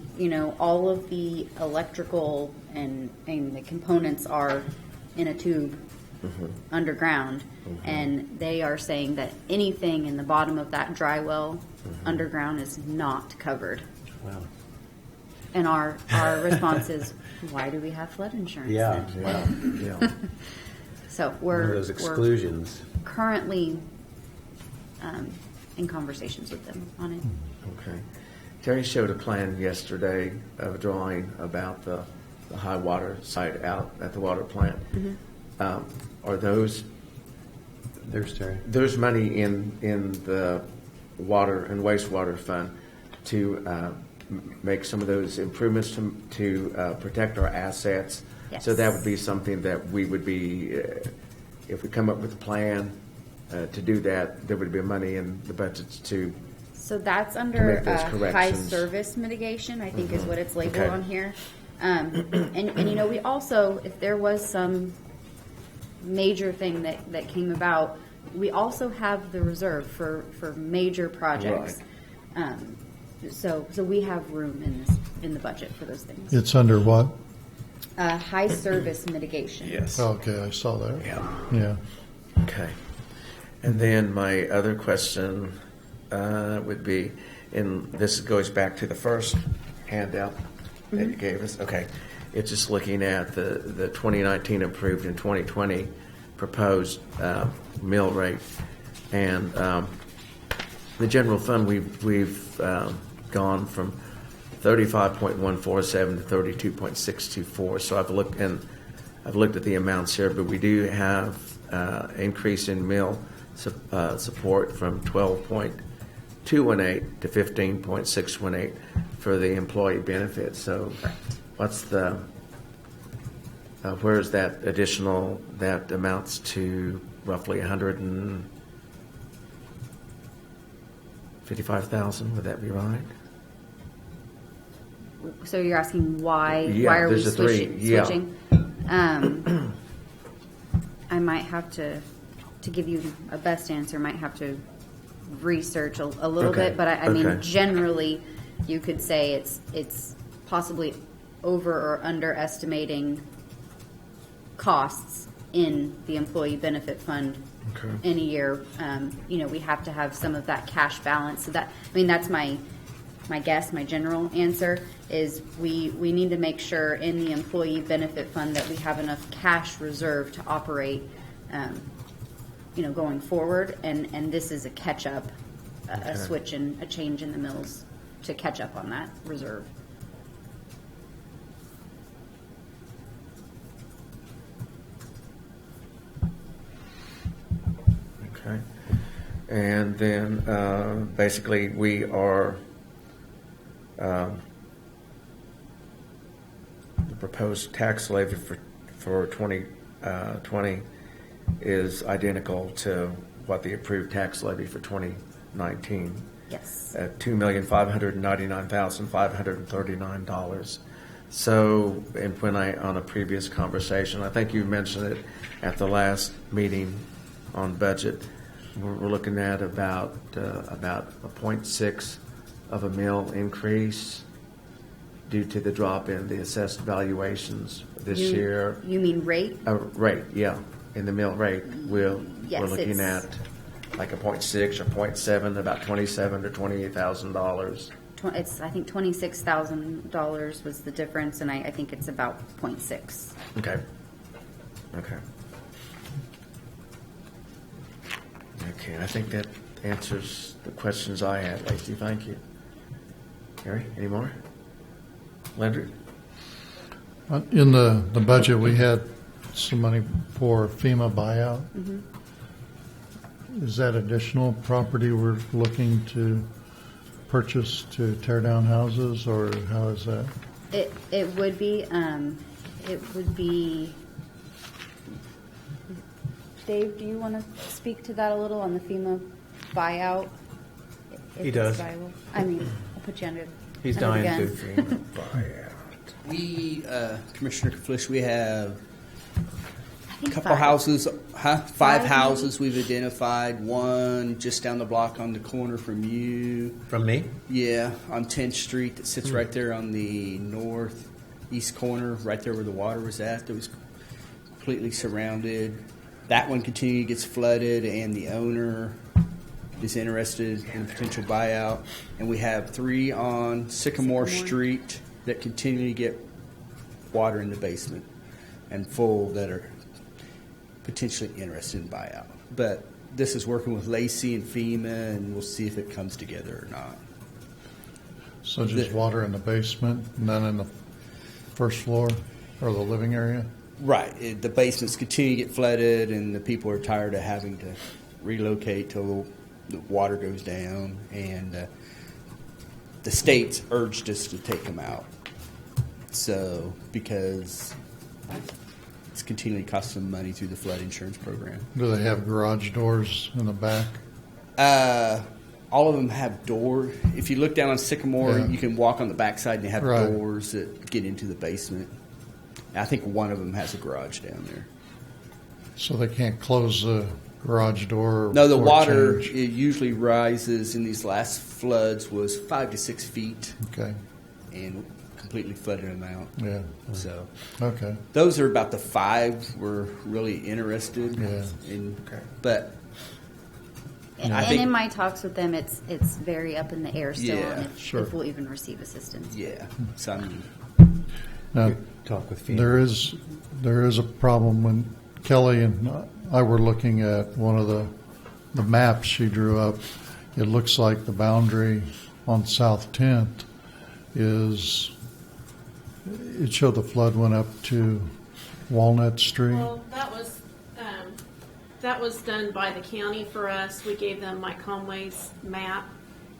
all of the electrical and the components are in a tube underground, and they are saying that anything in the bottom of that dry well underground is not covered. Wow. And our response is, why do we have flood insurance? Yeah. then? Yeah. So One of we're those exclusions. currently in conversations with them on it. Okay. Terry showed a plan yesterday of a drawing about the high water site out at the water plant. Are those, There's Terry. there's money in the water and wastewater fund to make some of those improvements to protect our assets? Yes. So that would be something that we would be, if we come up with a plan to do that, there would be money in the budgets to. So that's under make those high corrections. service mitigation, I think is what it's labeled Okay. on here. And we also, if there was some major thing that came about, we also have the reserve for major projects. So we have room in the budget for those things. It's under what? High service mitigation. Yes. Okay, I saw that. Yeah. Yeah. Okay. And then my other question would be, and this goes back to the first handout that you gave us. Okay. It's just looking at the 2019 approved and 2020 proposed mill rate. And the general fund, we've gone from 35.147 to 32.624. So I've looked at the amounts here, but we do have increase in mill support from 12.218 to 15.618 for the employee benefits. So what's the where is that additional? That amounts to roughly 155,000. Would that be right? So you're asking why? Yeah, why are we there's a three. switching? Yeah. I might have to give you a best answer. Might have to research a little Okay. bit, but I mean, Okay. generally, you could say it's possibly over or underestimating costs in the employee benefit fund Okay. in a year. We have to have some of that cash balance. So that's my my general answer is we need to make sure in the employee benefit fund that we have enough cash reserve to operate, going forward. And this is a catch-up, a switch and a change in the mills to catch up on that reserve. Okay. And then basically we are, the proposed tax levy for 2020 is identical to what the approved tax levy for 2019. Yes. At $2,599,539. So, and when on a previous conversation, I think you mentioned it at the last meeting on budget, we're looking at about a 0.6 of a mil increase due to the drop in the assessed valuations this year. You mean rate? Rate, yeah. In the mill rate, we're looking it's- at like a 0.6 or 0.7, about $27,000 to $28,000. It's, I think, $26,000 was the difference, and I think it's about 0.6. Okay. Okay. Okay, I think that answers the questions I had, Lacey. Thank you. Gary, any more? Leonard? In the budget, we had some money for FEMA buyout. Mm-hmm. Is that additional property we're looking to purchase to tear down houses, or how is that? It would be, Dave, do you want to speak to that a little on the FEMA buyout? If He it's does. viable? I mean, I'll put you under. He's under the dying gun. to. FEMA buyout. We, Commissioner Kaflish, we have I think a couple five. houses, five Five, houses we've identified. One just down the block on the corner from you. From me? Yeah, on 10th Street that sits right there on the northeast corner, right there where the water was at, that was completely surrounded. That one continually gets flooded, and the owner is interested in a potential buyout. And we have 3 on Sycamore Street that continually get water in the basement and full that are potentially interested in buyout. But this is working with Lacey and FEMA, and we'll see if it comes together or not. So just water in the basement, none in the first floor or the living area? Right. The basements continue to get flooded, and the people are tired of having to relocate till the water goes down. And the state's urged us to take them out. So, because it's continually costing them money through the flood insurance program. Do they have garage doors in the back? All of them have doors. If you look down on Sycamore, Yeah. you can walk on the backside and they have Right. doors that get into the basement. I think one of them has a garage down there. So they can't close the garage door? No, the or water change? it usually rises in these last floods was 5 to 6 feet Okay, and completely flooded them out. yeah, So okay. those are about the 5 we're really interested Yeah. in. Okay. But And, I and think- in my talks with them, it's very up in the air still Yeah, on if, sure. if we'll even receive assistance. yeah, so I mean, Now, Talk with FEMA. there is a problem when Kelly and I were looking at one of the maps she drew up. It looks like the boundary on South 10th is, it showed the flood went up to Walnut Street. Well, that was done by the county for us. We gave them Mike Conway's map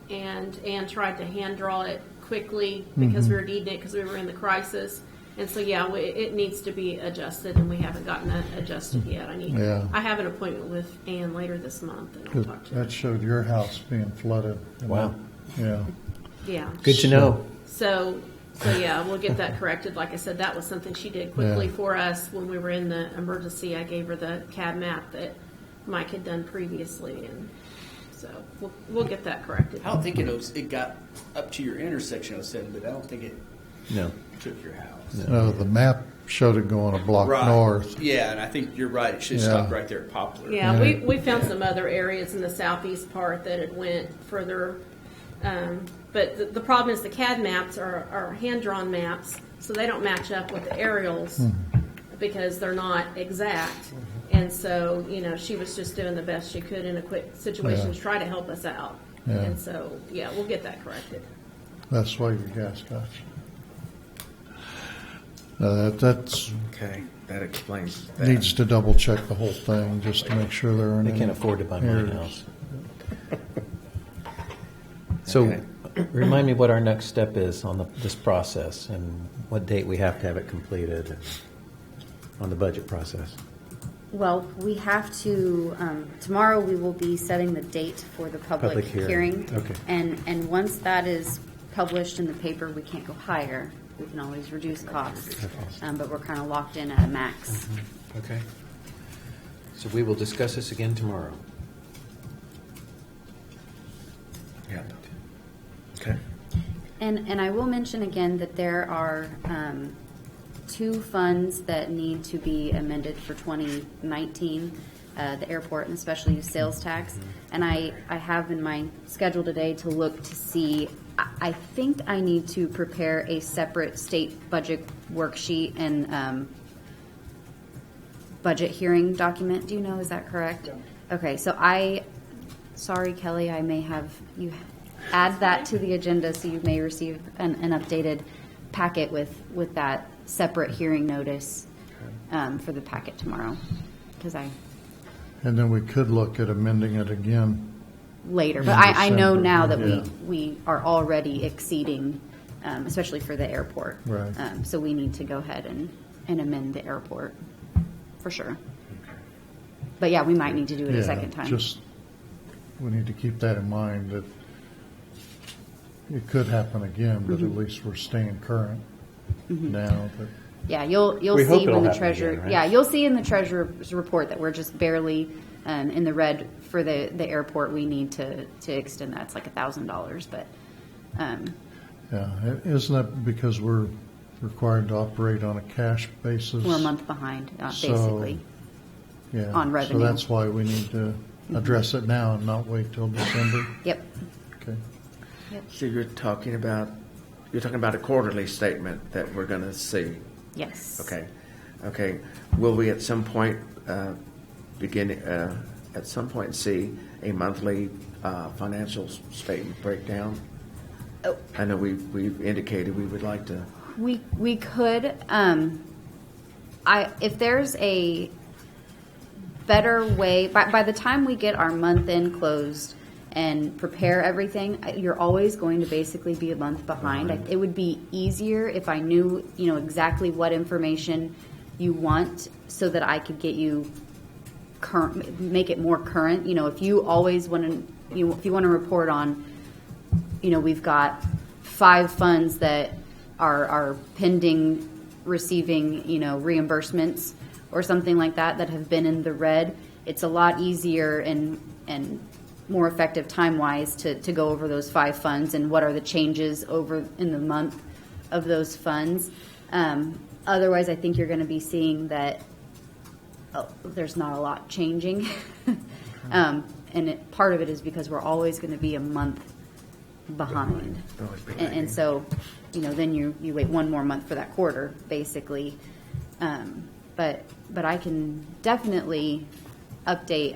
and tried to hand draw it quickly because we were needing it because we were in the crisis. And so, yeah, it needs to be adjusted, and we haven't gotten that adjusted yet. Yeah. I have an appointment with Ann later this month, and I'll talk to her. That showed your house being flooded. Wow. Yeah. Yeah. Good to know. So yeah, we'll get that corrected. Like I said, that was something she did quickly Yeah. for us when we were in the emergency. I gave her the CAD map that Mike had done previously, and so we'll get that corrected. I don't think it got up to your intersection 07, but I don't think it No. took your house. No, the map showed it going a block Right. north. Yeah, and I think you're right. It should Yeah. stop right there at Poplar. Yeah, Yeah. we found some other areas in the southeast part that had went further But the problem is the CAD maps are hand-drawn maps, so they don't match up with the aerials because they're not exact. And so, she was just doing the best she could in a quick situation Yeah. to try to help us out. Yeah. And so, we'll get that corrected. That's why your gas got you. That's Okay, that explains that. needs to double check the whole thing just to make sure there aren't They any can't afford to buy my errors. house. So, Okay. remind me what our next step is on this process and what date we have to have it completed and on the budget process. Well, we have to, tomorrow we will be setting the date for the public Public hearing. Okay. And once that is published in the paper, we can't go higher. We can always reduce costs, but we're kind of locked in at a max. Okay. So we will discuss this again tomorrow. Yeah. Okay. And I will mention again that there are two funds that need to be amended for 2019, the airport and the special use sales tax. And I have in my schedule today to look to see, I think I need to prepare a separate state budget worksheet and budget hearing document. Do you know, is that correct? Okay, so sorry Kelly, I may have you add that to the agenda so you may receive an updated packet with that separate hearing notice for the packet tomorrow. Because And then we could look at amending it again. later, but In I know December, now that yeah. we are already exceeding, especially for the airport. Right. So we need to go ahead and amend the airport for sure. But yeah, we might need to do it a second time. Just, we need to keep that in mind that it could happen again, but Mm-hmm. at least we're staying current now. But Yeah, you'll We hope see it'll when the happen treasurer. again, right? Yeah, you'll see in the treasurer's report that we're just barely in the red for the airport. We need to extend that. It's like $1,000, but yeah, isn't that because we're required to operate on a cash basis? we're a month behind, So- basically. Yeah, on revenue. So that's why we need to address it now and not wait till December. Yep. Okay. So you're talking about a quarterly statement that we're going to see. Yes. Okay. Okay. Will we at some point see a monthly financial statement breakdown? Oh. I know we've indicated we would like to. We could. If there's a better way, by the time we get our month end closed and prepare everything, you're always going to basically be a month behind. It would be easier if I knew, exactly what information you want, so that I could get you current, make it more current. If you always want to, if you want to report on, we've got 5 funds that are pending receiving, reimbursements or something like that have been in the red. It's a lot easier and more effective time-wise to go over those 5 funds and what are the changes over in the month of those funds. Otherwise, I think you're going to be seeing that there's not a lot changing. And part of it is because we're always going to be a month behind. And so, then you wait one more month for that quarter, basically. But I can definitely update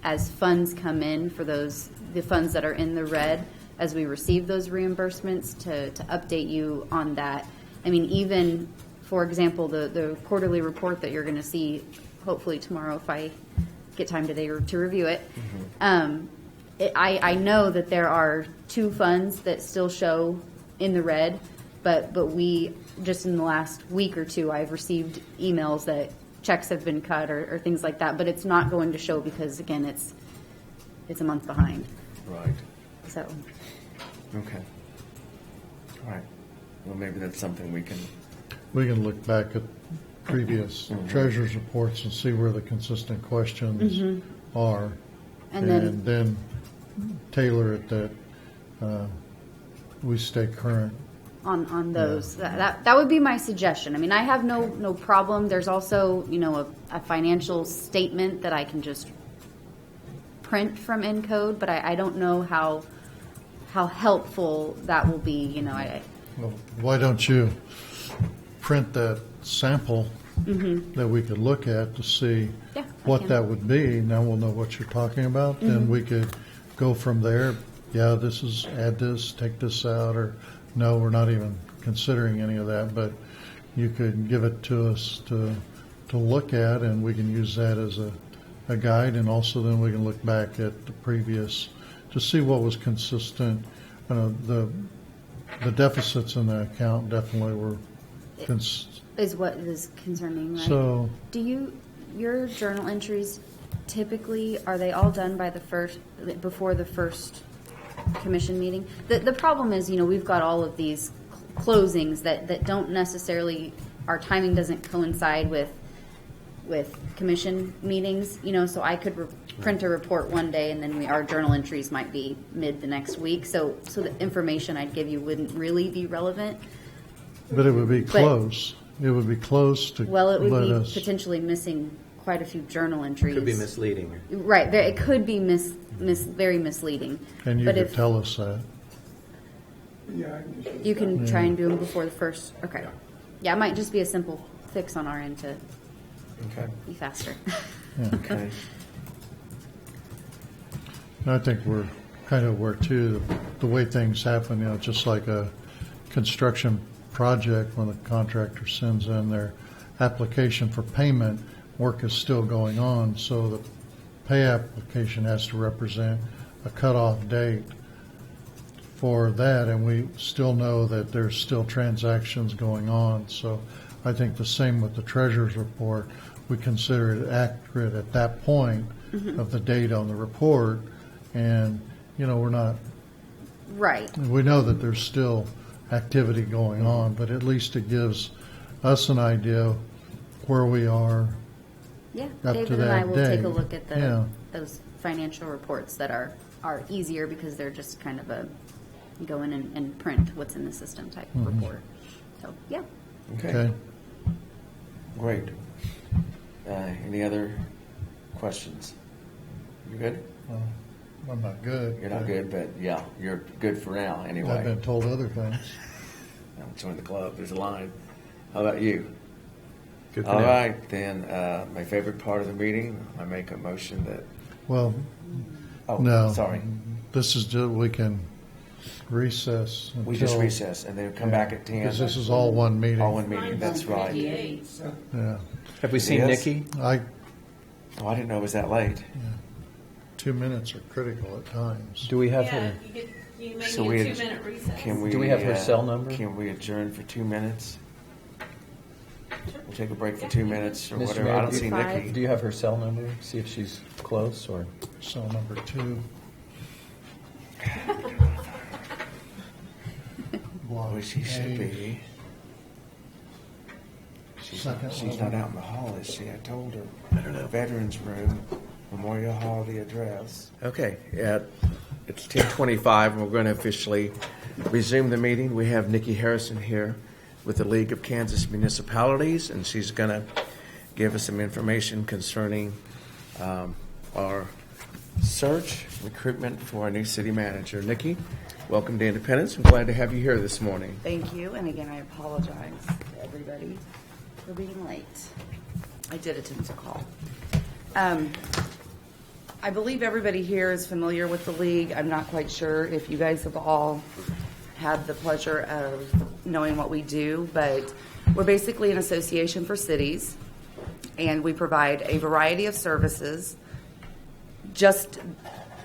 as funds come in for the funds that are in the red, as we receive those reimbursements, to update you on that. I mean, even, for example, the quarterly report that you're going to see hopefully tomorrow, if I get time today to review it. I know that there are 2 funds that still show in the red, but we, just in the last week or 2, I've received emails that checks have been cut or things like that, but it's not going to show because, again, it's a month behind. Right. So, Okay. All right. Well, maybe that's something we can. We can look back at previous treasurer's reports and see where the consistent questions are. And then tailor it that we stay current. on those, that would be my suggestion. I mean, I have no problem. There's also, a financial statement that I can just print from Encode, but I don't know how how helpful that will be. You know, Well, why don't you print that sample that we could look at to see Yeah, I what can. that would be? Now we'll know what you're talking about. Then we could go from there. Yeah, this is, add this, take this out, or no, we're not even considering any of that. But you could give it to us to look at, and we can use that as a guide, and also then we can look back at the previous to see what was consistent. The deficits in the account definitely were is what is concerning, right? so. Do your journal entries typically, are they all done by before the first commission meeting? The problem is, we've got all of these closings that don't necessarily, our timing doesn't coincide with commission meetings, so I could print a report one day and then our journal entries might be mid the next week. So the information I'd give you wouldn't really be relevant. But it would be close. It would be close to Well, it would let be us. potentially missing quite a few journal entries. Could be misleading. Right. It could be very misleading. And you But could if tell us that. you can try and do them before the first. Okay. Yeah, it might just be a simple fix on our end to Okay. be faster. Okay. And I think we're kind of aware too, the way things happen, just like a construction project, when the contractor sends in their application for payment, work is still going on, so the pay application has to represent a cutoff date for that, and we still know that there's still transactions going on. So I think the same with the treasurer's report. We consider it accurate at that point of the date on the report, and we're not. Right. We know that there's still activity going on, but at least it gives us an idea where we are. Yeah. Up to David and I that will day. take a look at Yeah. those financial reports that are easier because they're just kind of a go in and print what's in the system type of report. So yeah. Okay. Great. Any other questions? You good? Well, I'm not good. You're not good, but yeah, you're good for now I've anyway. been told other things. I'll join the club. There's a line. How about you? Good for All now. right, then my favorite part of the meeting, I make a motion that. Well, Oh, no. sorry. This is just, we can recess. We just until- recess and then come back at 10. Because this is all one meeting. All one meeting. That's right. Yeah. Have we seen Yes. Nikki? Oh, I didn't know it was that late. 2 minutes are critical at times. Do we have Yeah, her? you may So need we a 2-minute recess. Can we? Do we have her cell number? Can we adjourn for 2 minutes? We'll take a break for 2 minutes or Mr. whatever. Mayor, I don't do see you- Nikki. Do you have her cell number? See if she's close or. Cell number 2. Well, she should be. Second She's level. not out in the hall, is she? I told her. I don't know. Veterans Room, Memorial Hall, the address. Okay, it's 10:25, and we're going to officially resume the meeting. We have Nikki Harrison here with the League of Kansas Municipalities, and she's going to give us some information concerning our search, recruitment for our new city manager. Nikki, welcome to Independence. I'm glad to have you here this morning. Thank you, and again, I apologize to everybody for being late. I did attempt to call. I believe everybody here is familiar with the league. I'm not quite sure if you guys have all had the pleasure of knowing what we do, but we're basically an association for cities, and we provide a variety of services just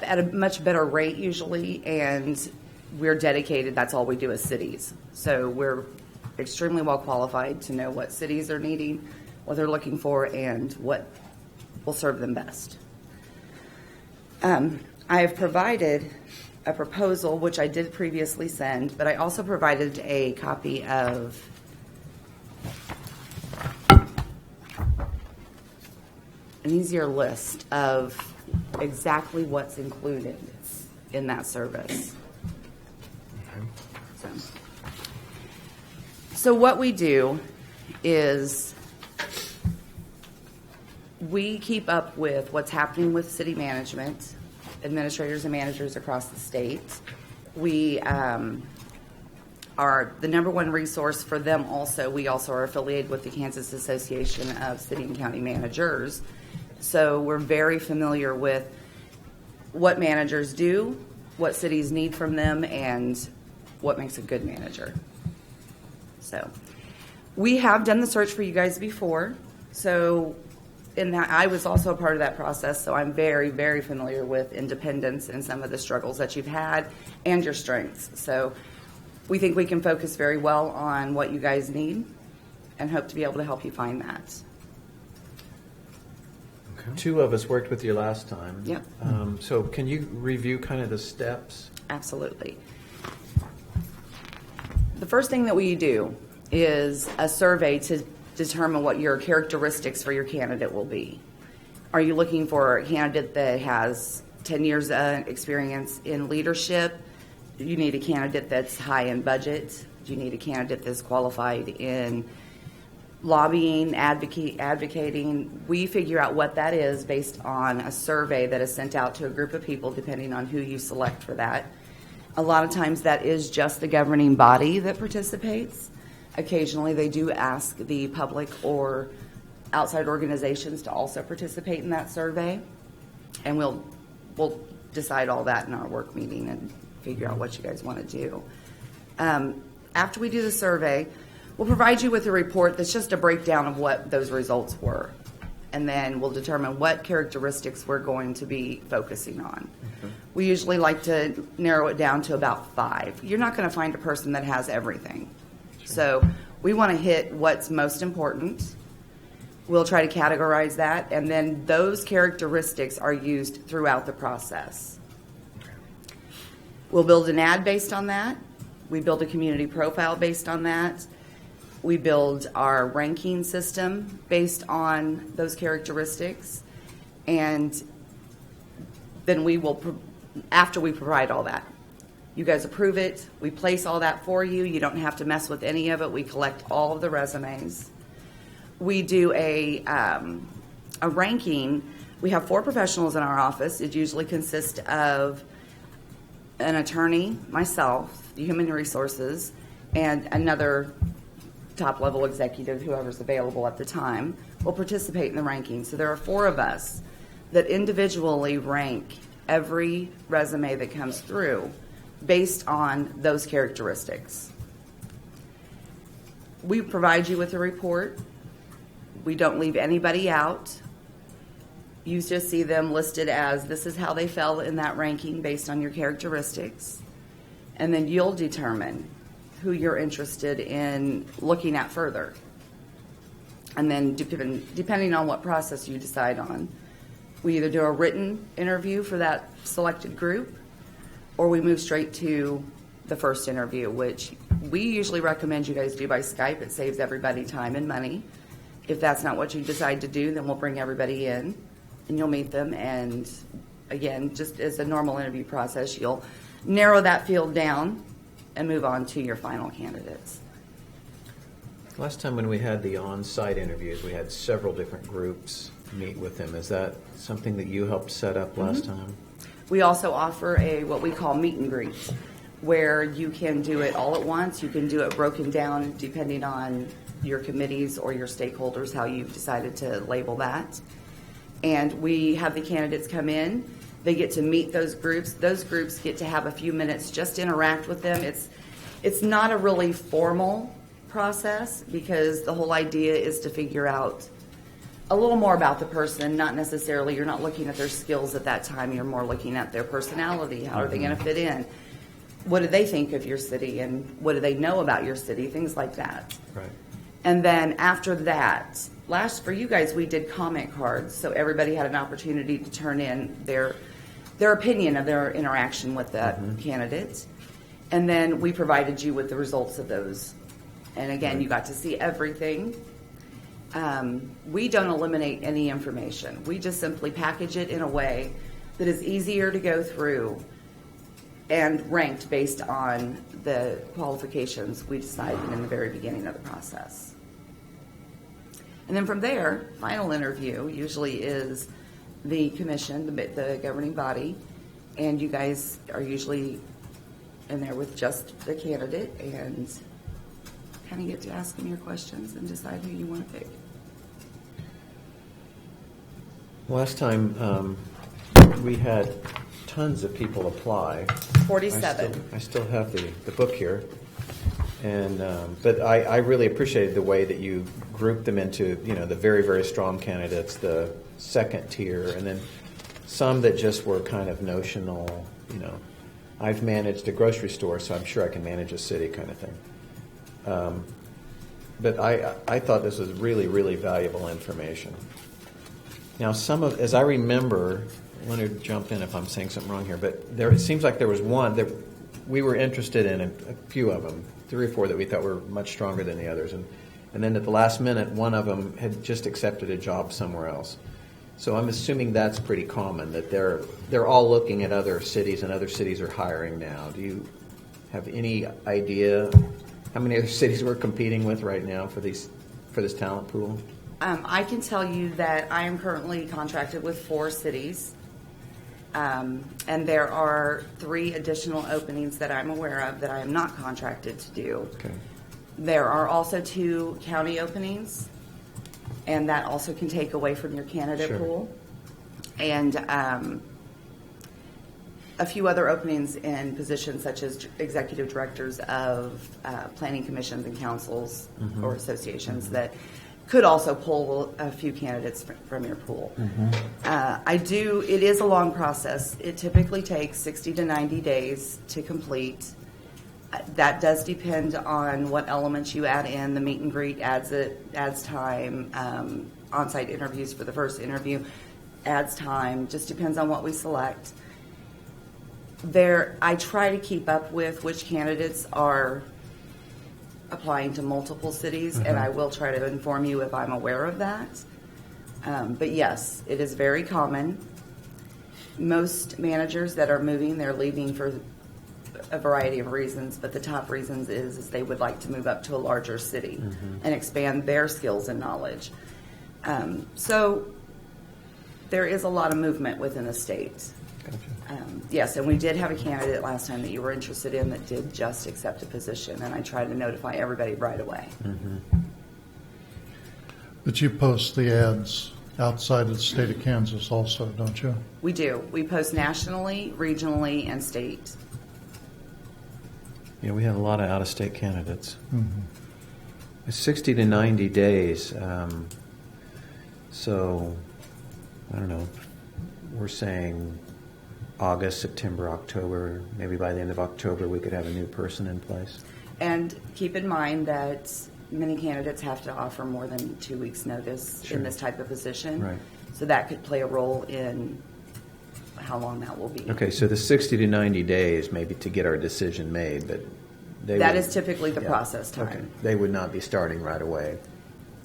at a much better rate usually, and we're dedicated. That's all we do as cities. So we're extremely well qualified to know what cities are needing, what they're looking for, and what will serve them best. I have provided a proposal, which I did previously send, but I also provided a copy of an easier list of exactly what's included in that service. So what we do is we keep up with what's happening with city management, administrators and managers across the state, We are the number one resource for them also. We also are affiliated with the Kansas Association of City and County Managers. So we're very familiar with what managers do, what cities need from them, and what makes a good manager. So we have done the search for you guys before. So in that, I was also a part of that process, so I'm very, very familiar with Independence and some of the struggles that you've had and your strengths. So we think we can focus very well on what you guys need and hope to be able to help you find that. Two of us worked with you last time. Yep. So can you review kind of the steps? Absolutely. The first thing that we do is a survey to determine what your characteristics for your candidate will be. Are you looking for a candidate that has 10 years experience in leadership? Do you need a candidate that's high in budget? Do you need a candidate that's qualified in lobbying, advocating? We figure out what that is based on a survey that is sent out to a group of people depending on who you select for that. A lot of times that is just the governing body that participates. Occasionally they do ask the public or outside organizations to also participate in that survey, and we'll decide all that in our work meeting and figure out what you guys want to do. After we do the survey, we'll provide you with a report that's just a breakdown of what those results were, and then we'll determine what characteristics we're going to be focusing on. Okay. We usually like to narrow it down to about 5. You're not going to find a person that has everything. Sure. So we want to hit what's most important. We'll try to categorize that, and then those characteristics are used throughout the process. We'll build an ad based on that. We build a community profile based on that. We build our ranking system based on those characteristics. And then we will, after we provide all that, you guys approve it. We place all that for you. You don't have to mess with any of it. We collect all of the resumes. We do a ranking. We have 4 professionals in our office. It usually consists of an attorney, myself, human resources, and another top-level executive, whoever's available at the time, will participate in the ranking. So there are 4 of us that individually rank every resume that comes through based on those characteristics. We provide you with a report. We don't leave anybody out. You just see them listed as this is how they fell in that ranking based on your characteristics. And then you'll determine who you're interested in looking at further. And then depending on what process you decide on, we either do a written interview for that selected group, or we move straight to the first interview, which we usually recommend you guys do by Skype. It saves everybody time and money. If that's not what you decide to do, then we'll bring everybody in and you'll meet them. And again, just as a normal interview process, you'll narrow that field down and move on to your final candidates. Last time when we had the on-site interviews, we had several different groups meet with them. Is that something that you helped set up last time? We also offer what we call meet and greet, where you can do it all at once. You can do it broken down depending on your committees or your stakeholders, how you've decided to label that. And we have the candidates come in. They get to meet those groups. Those groups get to have a few minutes just to interact with them. It's not a really formal process because the whole idea is to figure out a little more about the person, not necessarily, you're not looking at their skills at that time, you're more looking at their personality. How are they going to fit in? What do they think of your city and what do they know about your city? Things like that. Right. And then after that, for you guys, we did comment cards, so everybody had an opportunity to turn in their opinion of their interaction with that candidate. And then we provided you with the results of those. And again, you got to see everything. We don't eliminate any information. We just simply package it in a way that is easier to go through and ranked based on the qualifications we decided in the very beginning of the process. And then from there, final interview usually is the commission, the governing body, and you guys are usually and they're with just the candidate, and kind of get to ask them your questions and decide who you want to pick. Last time, we had tons of people apply. 47. I still have the book here. And but I really appreciated the way that you grouped them into, the very, very strong candidates, the second tier, and then some that just were kind of notional, I've managed a grocery store, so I'm sure I can manage a city kind of thing. But I thought this was really, really valuable information. Now, as I remember, Leonard, jump in if I'm saying something wrong here, but it seems like there was one that we were interested in, a few of them, 3 or 4 that we thought were much stronger than the others. And then at the last minute, one of them had just accepted a job somewhere else. So I'm assuming that's pretty common, that they're all looking at other cities, and other cities are hiring now. Do you have any idea how many other cities we're competing with right now for this talent pool? I can tell you that I am currently contracted with 4 cities, and there are 3 additional openings that I'm aware of that I am not contracted to do. Okay. There are also 2 county openings, and that also can take away from your candidate Sure. pool. And a few other openings in positions such as executive directors of planning commissions and councils or associations that could also pull a few candidates from your pool. It is a long process. It typically takes 60 to 90 days to complete. That does depend on what elements you add in. The meet and greet adds time. On-site interviews for the first interview adds time. Just depends on what we select. I try to keep up with which candidates are applying to multiple cities, and I will try to inform you if I'm aware of that. But yes, it is very common. Most managers that are moving, they're leaving for a variety of reasons, but the top reasons is they would like to move up to a larger city and expand their skills and knowledge. So there is a lot of movement within the state. Gotcha. Yes, and we did have a candidate last time that you were interested in that did just accept a position, and I tried to notify everybody right away. But you post the ads outside of the state of Kansas also, don't you? We do. We post nationally, regionally, and state. Yeah, we have a lot of out-of-state candidates. 60 to 90 days. So, I don't know. We're saying August, September, October. Maybe by the end of October we could have a new person in place. And keep in mind that many candidates have to offer more than 2 weeks' notice Sure. in this type of position. Right. So that could play a role in how long that will be. Okay, so the 60 to 90 days maybe to get our decision made, but That is typically the process time. Okay. They would not be starting right away.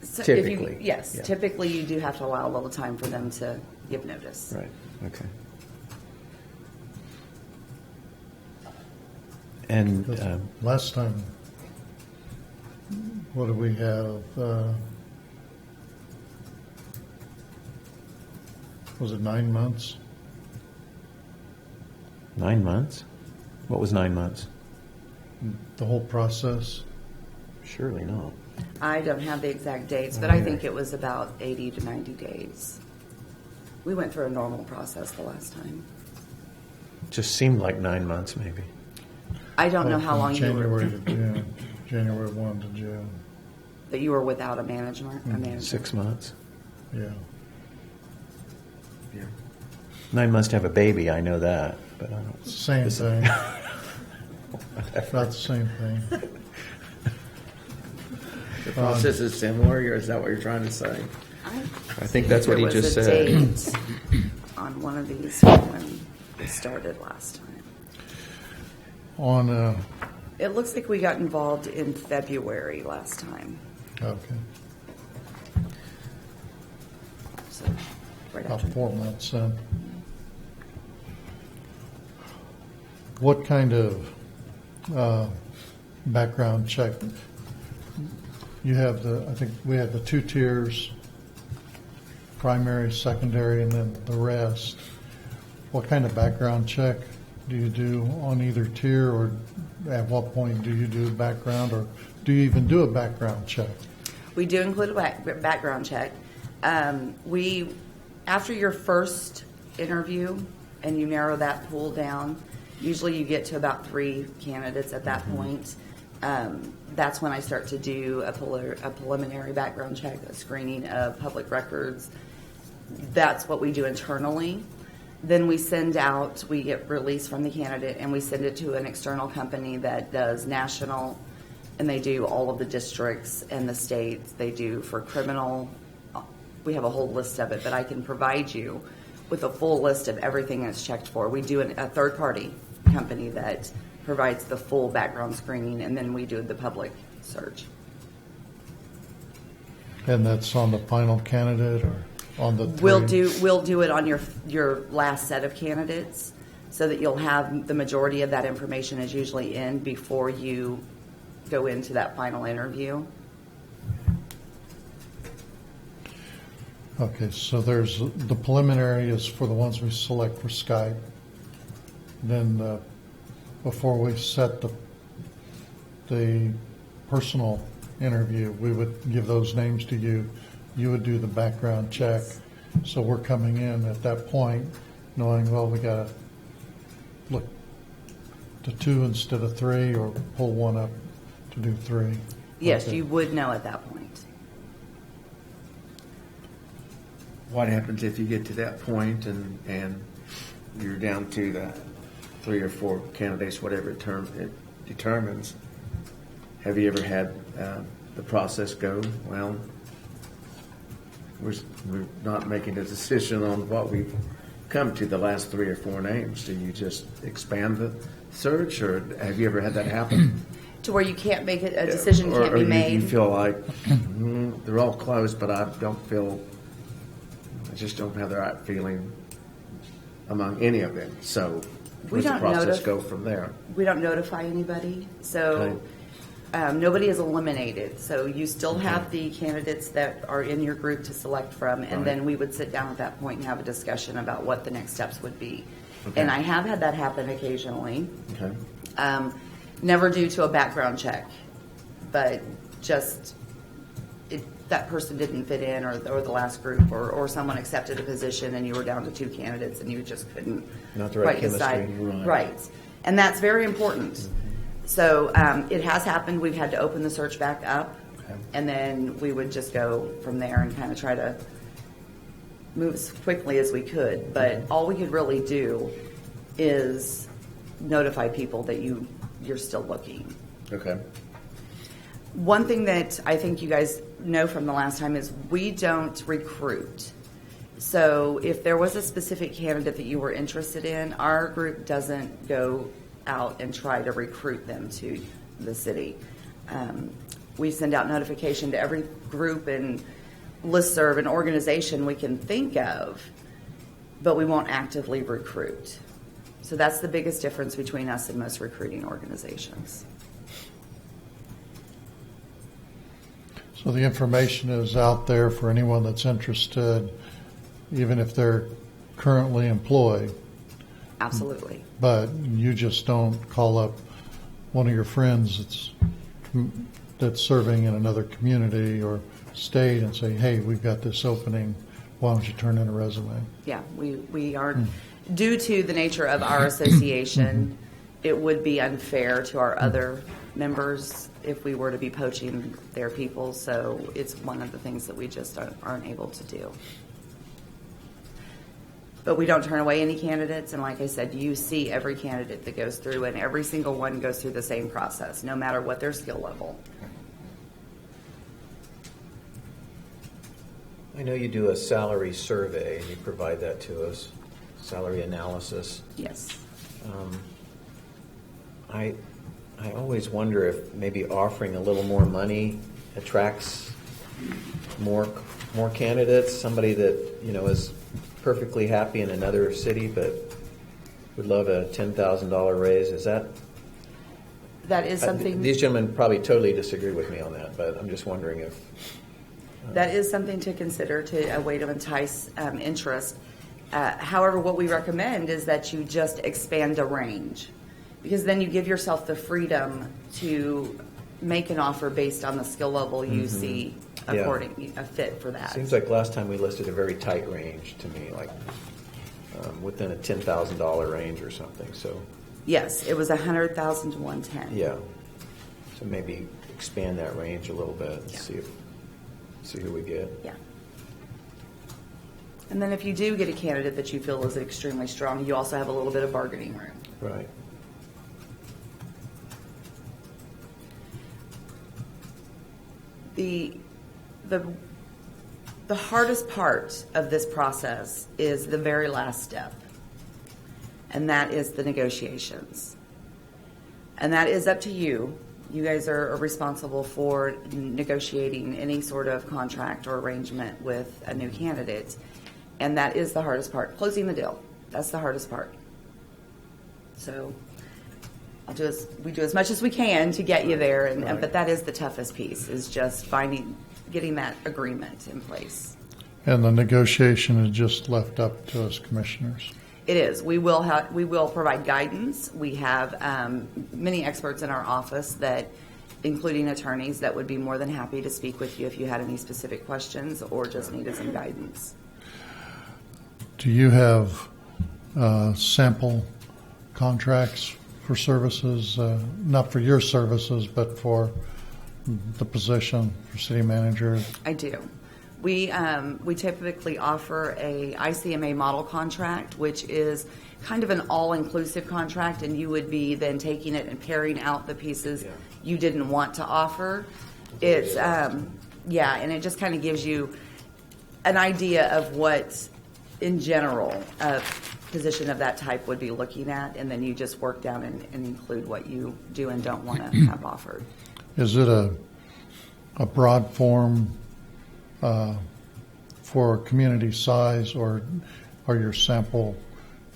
So Typically. Yes, Yeah. typically you do have to allow a little time for them to give notice. Right, okay. And Last time, what do we have? Was it 9 months? 9 months? What was 9 months? The whole process? Surely not. I don't have the exact dates, but Oh, I yeah. think it was about 80 to 90 days. We went through a normal process the last time. Just seemed like 9 months maybe. I don't know how From long January to June, January 1 to June, that you were without a management. A manager. 6 months. yeah. 9 months to have a baby, I know that, but I don't. Same thing. Not the same thing. The process is similar, or is that what you're trying to say? I think that's what he just There said. was a date on one of these when we started last time. On, It looks like we got involved in February last time. okay, So right about after. 4 months then. What kind of background check? You have I think we have the 2 tiers, primary, secondary, and then the rest. What kind of background check do you do on either tier, or at what point do you do a background, or do you even do a background check? We do include a background check. After your first interview and you narrow that pool down, usually you get to about 3 candidates at that point. That's when I start to do a preliminary background check, a screening of public records. That's what we do internally. Then we get release from the candidate, and we send it to an external company that does national, and they do all of the districts and the states. They do for criminal. We have a whole list of it, but I can provide you with a full list of everything that's checked for. We do a third-party company that provides the full background screening, and then we do the public search. And that's on the final candidate, or on the 3? We'll do it on your last set of candidates, so that you'll have the majority of that information is usually in before you go into that final interview. Okay, so there's the preliminary is for the ones we select for Skype. Then before we set the personal interview, we would give those names to you. You would do the background check. So we're coming in at that point knowing, well, we got to look to 2 instead of 3, or pull one up to do 3. Yes, Okay. you would know at that point. What happens if you get to that point and you're down to the 3 or 4 candidates, whatever it determines? Have you ever had the process go, well, we're not making a decision on what we've come to, the last 3 or 4 names? Do you just expand the search, or have you ever had that happen? To where you can't make it, a decision can't be made. Or you feel like they're all close, but I just don't have the right feeling among any of them. So where's the process go from there? We don't notify anybody, so nobody is eliminated. So you still have the candidates that are in your group to select from, and then we would sit down at that point and have a discussion about what the next steps would be. Okay. And I have had that happen occasionally. Okay. Never due to a background check, but just that person didn't fit in, or the last group, or someone accepted a position and you were down to 2 candidates and you just couldn't not the right quite decide. chemistry. Right. And that's very important. Mm-hmm. So it has happened. We've had to open the search back up, and then we would just go from there and kind of try to move as quickly as we could. But all we could really do is notify people that you're still looking. Okay. One thing that I think you guys know from the last time is we don't recruit. So if there was a specific candidate that you were interested in, our group doesn't go out and try to recruit them to the city. We send out notification to every group and listserv and organization we can think of, but we won't actively recruit. So that's the biggest difference between us and most recruiting organizations. So the information is out there for anyone that's interested, even if they're currently employed. Absolutely. But you just don't call up one of your friends that's serving in another community or state and say, hey, we've got this opening, why don't you turn in a resume? Yeah, we aren't. Due to the nature of our association, it would be unfair to our other members if we were to be poaching their people, so it's one of the things that we just aren't able to do. But we don't turn away any candidates, and like I said, you see every candidate that goes through, and every single one goes through the same process, no matter what their skill level. I know you do a salary survey, and you provide that to us, salary analysis. Yes. I always wonder if maybe offering a little more money attracts more candidates. Somebody that is perfectly happy in another city, but would love a $10,000 raise. Is that? That is something. These gentlemen probably totally disagree with me on that, but I'm just wondering if. That is something to consider, a way to entice interest. However, what we recommend is that you just expand the range, because then you give yourself the freedom to make an offer based on the skill level you see according a fit for that. Seems like last time we listed a very tight range to me, like within a $10,000 range or something. So Yes, it was 100,000 to 110. yeah, so maybe expand that range a little bit and see who we get. Yeah. And then if you do get a candidate that you feel is extremely strong, you also have a little bit of bargaining room. Right. The hardest part of this process is the very last step, and that is the negotiations. And that is up to you. You guys are responsible for negotiating any sort of contract or arrangement with a new candidate. And that is the hardest part. Closing the deal. That's the hardest part. So we do as much as we can to get you there, but that is the toughest piece, is just getting that agreement in place. And the negotiation is just left up to us commissioners. It is. We will provide guidance. We have many experts in our office including attorneys, that would be more than happy to speak with you if you had any specific questions or just needed some guidance. Do you have sample contracts for services, not for your services, but for the position for city manager? I do. We typically offer a ICMA model contract, which is kind of an all-inclusive contract, and you would be then taking it and paring out the pieces you didn't want to offer. It's and it just kind of gives you an idea of what, in general, a position of that type would be looking at, and then you just work down and include what you do and don't want to have offered. Is it a broad form for community size, or are your sample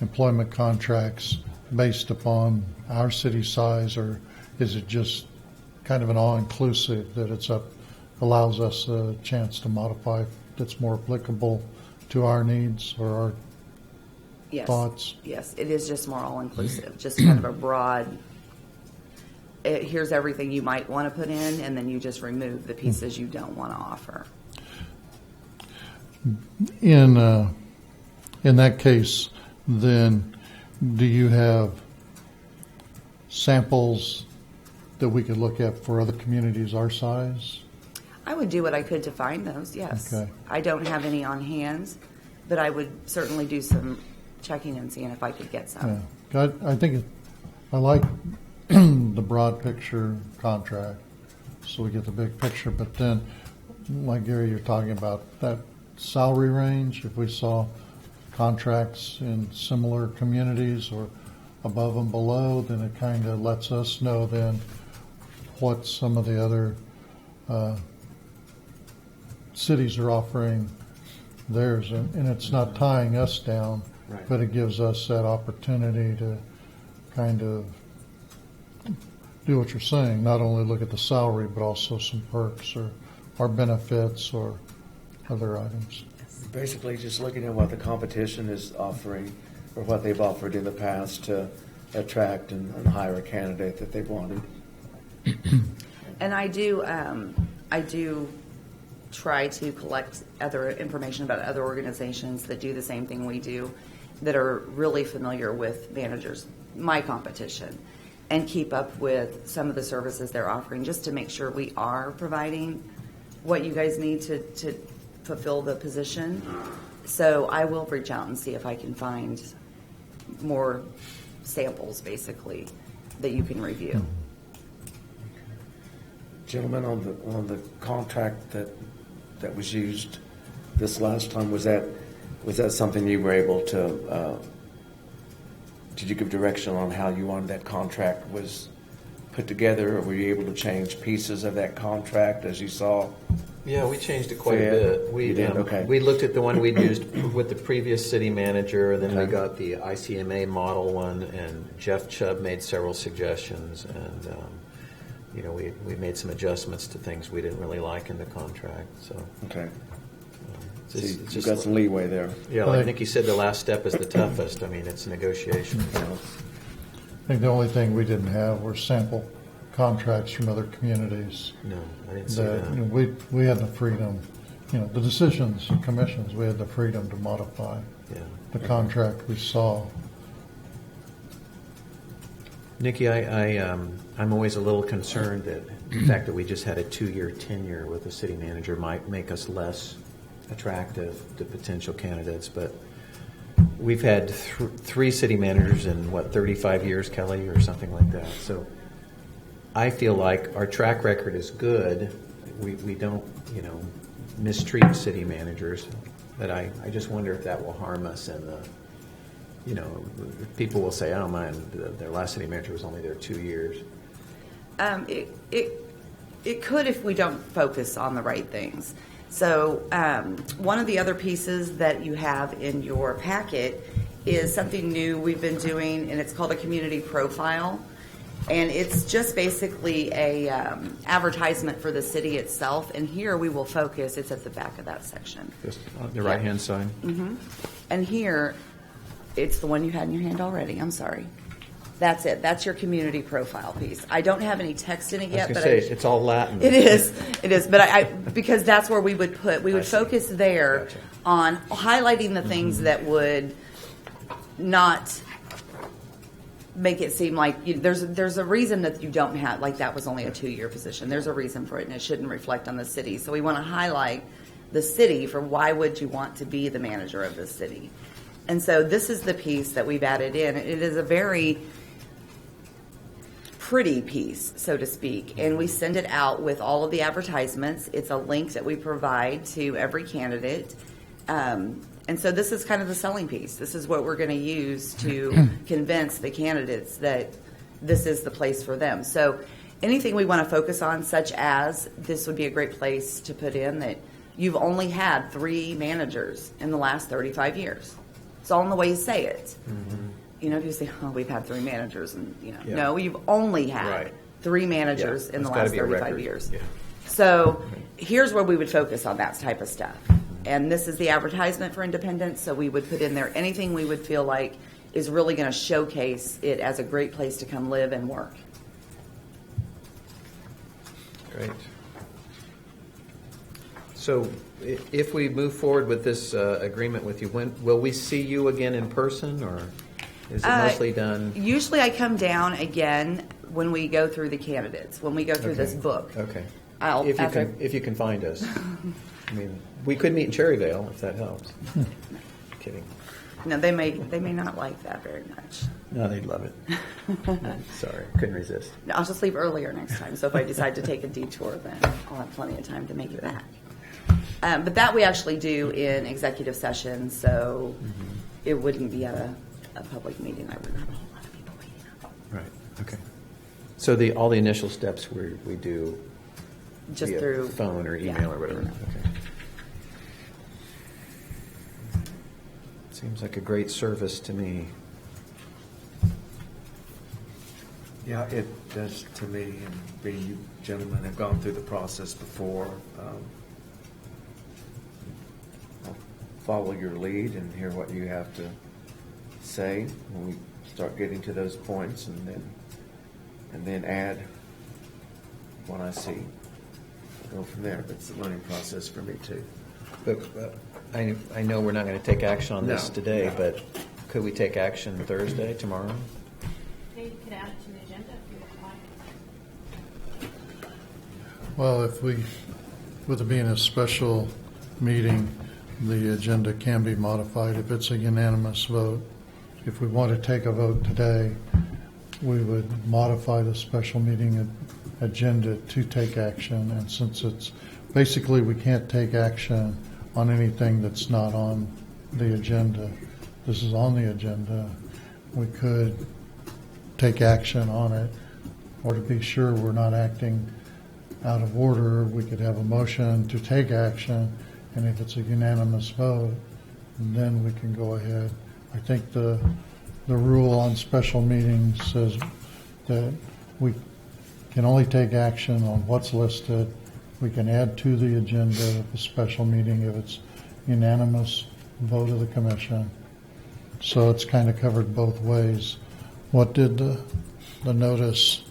employment contracts based upon our city size, or is it just kind of an all-inclusive that allows us a chance to modify that's more applicable to our needs or our thoughts? Yes, it is just more all-inclusive, just kind of a broad, here's everything you might want to put in, and then you just remove the pieces you don't want to offer. In that case, then, do you have samples that we could look at for other communities our size? I would do what I could to find those, yes. Okay. I don't have any on hand, but I would certainly do some checking and seeing if I could get some. Yeah. I like the broad picture contract, so we get the big picture, but then, like Gary, you're talking about that salary range, if we saw contracts in similar communities or above and below, then it kind of lets us know then what some of the other cities are offering theirs, and it's not tying us down, Right. but it gives us that opportunity to kind of do what you're saying, not only look at the salary, but also some perks or benefits or other items. Basically, just looking at what the competition is offering or what they've offered in the past to attract and hire a candidate that they've wanted. And I do try to collect other information about other organizations that do the same thing we do, that are really familiar with managers, my competition, and keep up with some of the services they're offering, just to make sure we are providing what you guys need to fulfill the position. So I will reach out and see if I can find more samples, basically, that you can review. Gentlemen, on the contract that was used this last time, was that something you were able to? Did you give direction on how you wanted that contract was put together, or were you able to change pieces of that contract as you saw? Yeah, we changed it quite a bit. You did? Okay. We looked at the one we'd used with the previous city manager, then we got the ICMA model one, and Jeff Chubb made several suggestions, and we made some adjustments to things we didn't really like in the contract. So Okay. So It's you've just got some leeway there. Yeah, like Nikki said, the last step is the toughest. I mean, it's a negotiation. I think the only thing we didn't have were sample contracts from other communities. No, I didn't see That, that. you know, we had the freedom, the decisions of commissions, we had the freedom to modify Yeah. the contract we saw. Nikki, I'm always a little concerned that the fact that we just had a 2-year tenure with the city manager might make us less attractive to potential candidates. But we've had 3 city managers in, 35 years, Kelly, or something like that. So I feel like our track record is good. We don't, mistreat city managers. But I just wonder if that will harm us in the, people will say, oh, their last city manager was only there 2 years. It could if we don't focus on the right things. So one of the other pieces that you have in your packet is something new we've been doing, and it's called a community profile. And it's just basically a advertisement for the city itself. And here we will focus. It's at the back of that section. Just on the right-hand side. And here, it's the one you had in your hand already. I'm sorry. That's it. That's your community profile piece. I don't have any text in it yet, but it's all Latin. It is. It is. But I because that's where we would focus there Gotcha. on highlighting the things that would not make it seem like there's a reason that you don't have, like, that was only a 2-year position. There's a reason for it, and it shouldn't reflect on the city. So we want to highlight the city for why would you want to be the manager of the city. And so this is the piece that we've added in. It is a very pretty piece, so to speak, and we send it out with all of the advertisements. It's a link that we provide to every candidate. And so this is kind of the selling piece. This is what we're going to use to convince the candidates that this is the place for them. So anything we want to focus on, such as this would be a great place to put in that you've only had 3 managers in the last 35 years. It's all in the way you say it. If you say, oh, we've had 3 managers, and, no, you've only had 3 managers in the last 35 years. Yeah. So here's where we would focus on that type of stuff. And this is the advertisement for Independence, so we would put in there anything we would feel like is really going to showcase it as a great place to come live and work. Great. So if we move forward with this agreement with you, when will we see you again in person, or is it mostly done? Usually I come down again when we go through the candidates, when we go through this book. Okay. If you can find us. I mean, we could meet in Cherryvale if that helps. Kidding. No, they may not like that very much. No, they'd love it. Sorry, couldn't resist. No, I'll just leave earlier next time. So if I decide to take a detour, then I'll have plenty of time to make it back. But that we actually do in executive session, so it wouldn't be at a public meeting. I wouldn't have a whole lot of people waiting up. Right. Okay. So all the initial steps we do Just via through phone or email or whatever. email. Okay. Seems like a great service to me. Yeah, it does to me, and being you gentlemen have gone through the process before. I'll follow your lead and hear what you have to say when we start getting to those points, and then add what I see. We'll go from there. But it's a learning process for me too. But I know we're not going to take action on this No, today, no. but could we take action Thursday, tomorrow? Maybe you could add it to the agenda if you would like. Well, with it being a special meeting, the agenda can be modified if it's a unanimous vote. If we want to take a vote today, we would modify the special meeting agenda to take action. And since it's basically we can't take action on anything that's not on the agenda, this is on the agenda, we could take action on it. Or to be sure we're not acting out of order, we could have a motion to take action, and if it's a unanimous vote, then we can go ahead. I think the rule on special meetings says that we can only take action on what's listed. We can add to the agenda of a special meeting if it's unanimous vote of the commission. So it's kind of covered both ways. What did the notice,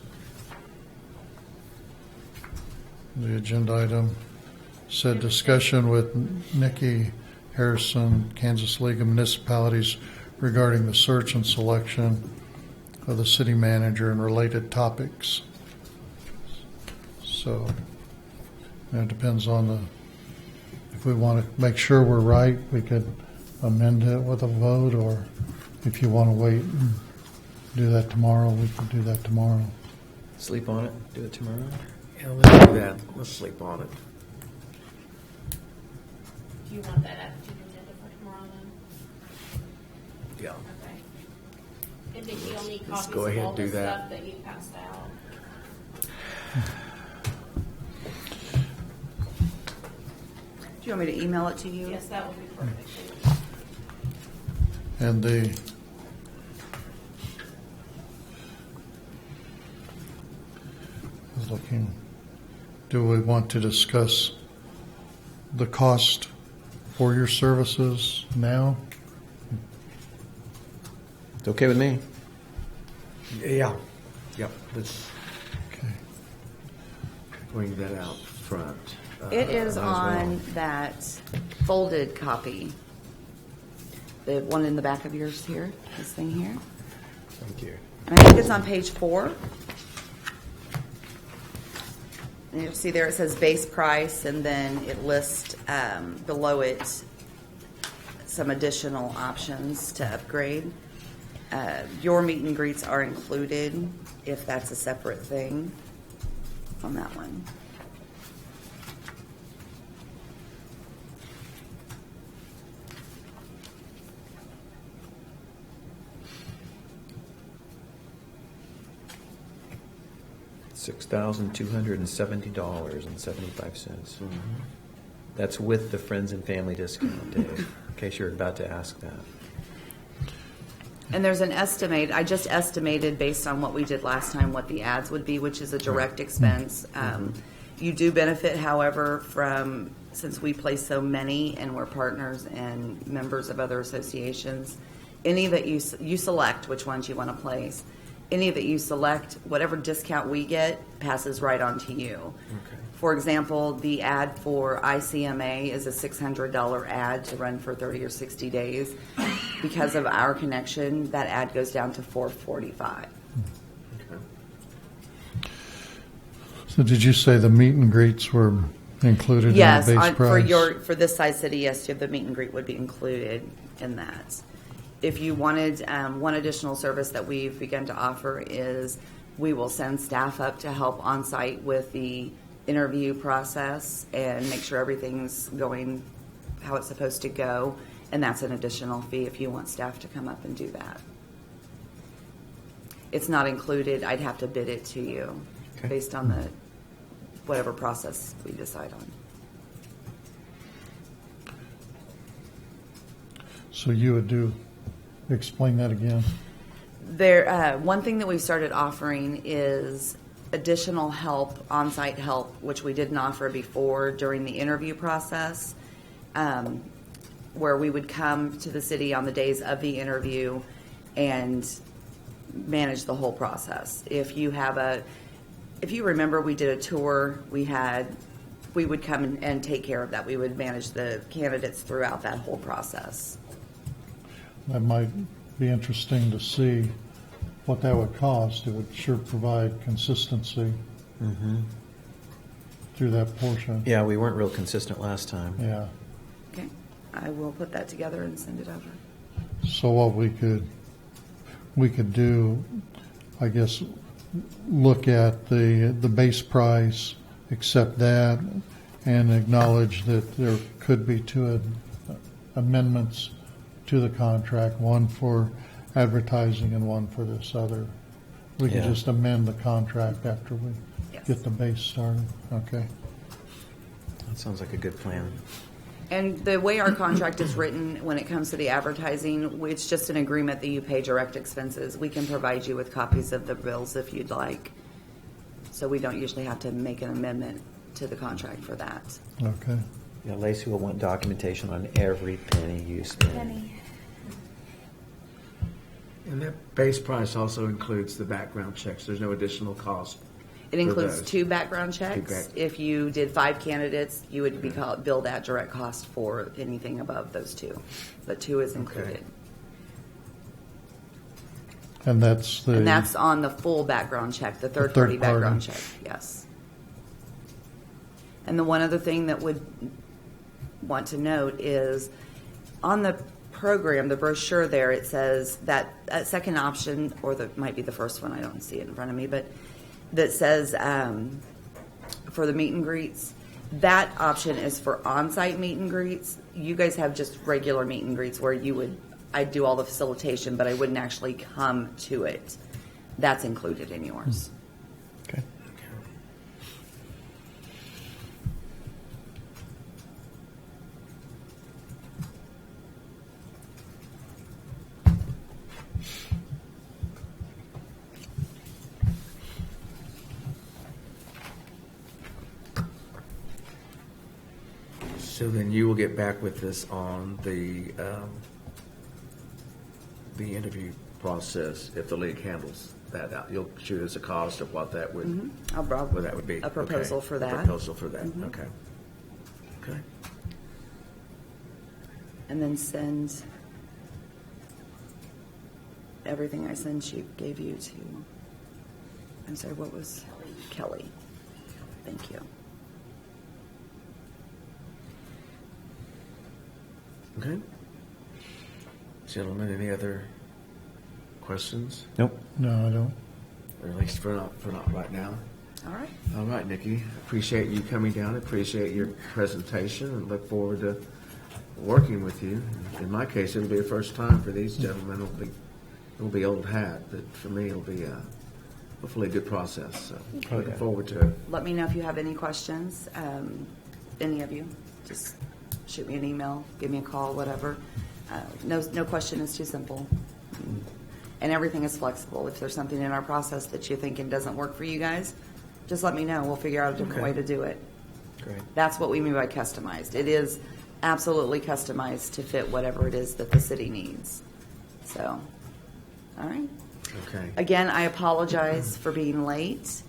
the agenda item said discussion with Nikki Harrison, Kansas League of Municipalities regarding the search and selection of the city manager and related topics. So it depends on if we want to make sure we're right, we could amend it with a vote, or if you want to wait and do that tomorrow, we can do that tomorrow. Sleep on it, do it tomorrow. Yeah, let's do that. Let's sleep on it. Do you want that added to the agenda for tomorrow then? Yeah. Okay. And then you'll need Let's copies go ahead of all and do the that. stuff that you passed out. Do you want me to email it to you? Yes, that would be perfect. And the looking, do we want to discuss the cost for your services now? It's okay with me. Yeah. Yep. Let's Okay. bring that out front. It is might as well. on that folded copy. The one in the back of yours here, this thing here. Thank you. And I think it's on page 4. And you'll see there it says base price, and then it lists below it some additional options to upgrade. Your meet and greets are included if that's a separate thing on that one. $6,270.75. That's with the friends and family discount, Dave. In case you're about to ask that. And there's an estimate, I just estimated based on what we did last time, what the ads would be, which is a direct expense. You do benefit, however, from, since we place so many and we're partners and members of other associations, any that you select which ones you want to place. Any that you select, whatever discount we get passes right on to you. Okay. For example, the ad for ICMA is a $600 ad to run for 30 or 60 days. Because of our connection, that ad goes down to $445. Okay. So did you say the meet and greets were included Yes, in the base price? for this size city, yes, the meet and greet would be included in that. If you wanted, one additional service that we've begun to offer is we will send staff up to help on site with the interview process and make sure everything's going how it's supposed to go. And that's an additional fee if you want staff to come up and do that. It's not included. I'd have to bid it to you Okay. based on the whatever process we decide on. So you would explain that again? There, one thing that we started offering is additional help, on-site help, which we didn't offer before during the interview process, where we would come to the city on the days of the interview and manage the whole process. If you remember, we did a tour. We would come and take care of that. We would manage the candidates throughout that whole process. That might be interesting to see what that would cost. It would sure provide consistency through that portion. Yeah, we weren't real consistent last time. Yeah. Okay, I will put that together and send it over. So what we could do, I guess, look at the base price, accept that, and acknowledge that there could be two amendments to the contract, one for advertising and one for this other. We can Yeah. just amend the contract after we Yes. get the base started. Okay. That sounds like a good plan. And the way our contract is written, when it comes to the advertising, it's just an agreement that you pay direct expenses. We can provide you with copies of the bills if you'd like. So we don't usually have to make an amendment to the contract for that. Okay. Yeah, Lacey will want documentation on every penny you spend. And that base price also includes the background checks. There's no additional cost. It for includes those. 2 background checks. back- If you did 5 candidates, you would be billed at direct cost for anything above those 2. But 2 is included. And that's the. And that's on the full background check, the third third party background party. check, yes. And the one other thing that would want to note is on the program, the brochure there, it says that second option, or might be the first one, I don't see it in front of me, but that says for the meet and greets, that option is for on-site meet and greets. You guys have just regular meet and greets where I'd do all the facilitation, but I wouldn't actually come to it. That's included in yours. Okay. So then you will get back with us on the interview process if the league handles that out. You'll shoot us a cost of what that would, what that would be. A proposal Okay. for that. A proposal for that, okay. Okay. And then send everything I gave you to, I'm sorry, what was? Kelly. Thank you. Okay. Gentlemen, any other questions? Nope. No, I don't. Or at least for not right now. All right. All right, Nikki. Appreciate you coming down. Appreciate your presentation and look forward to working with you. In my case, it'll be a first time for these gentlemen. It'll be old hat, but for me, it'll be hopefully a good process. So looking forward to it. Let me know if you have any questions, any of you. Just shoot me an email, give me a call, whatever. No question is too simple. And everything is flexible. If there's something in our process that you're thinking doesn't work for you guys, just let me know. We'll figure out a different way to do it. Great. That's what we mean by customized. It is absolutely customized to fit whatever it is that the city needs. So, all right. Okay. Again, I apologize for being late.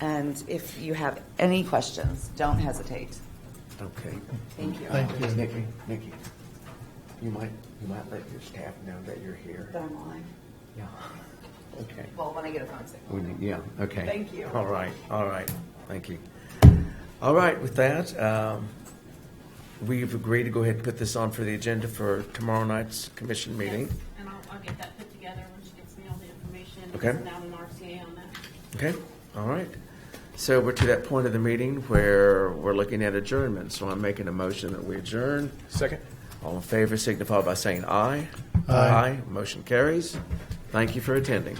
And if you have any questions, don't hesitate. Okay. Thank you. Thank you. Nikki, you might let your staff know that you're here. That I'm live. Yeah. Okay. Well, when I get a phone signal. Yeah, okay. Thank you. All right, thank you. All right, with that, we've agreed to go ahead and put this on for the agenda for tomorrow night's commission meeting. Yes, and I'll get that put together when she gets me all the information. Okay. Send out an RCA on that. Okay, all right. So we're to that point of the meeting where we're looking at adjournment. So I'm making a motion that we adjourn. Second. All in favor signify by saying aye. Aye. Motion carries. Thank you for attending.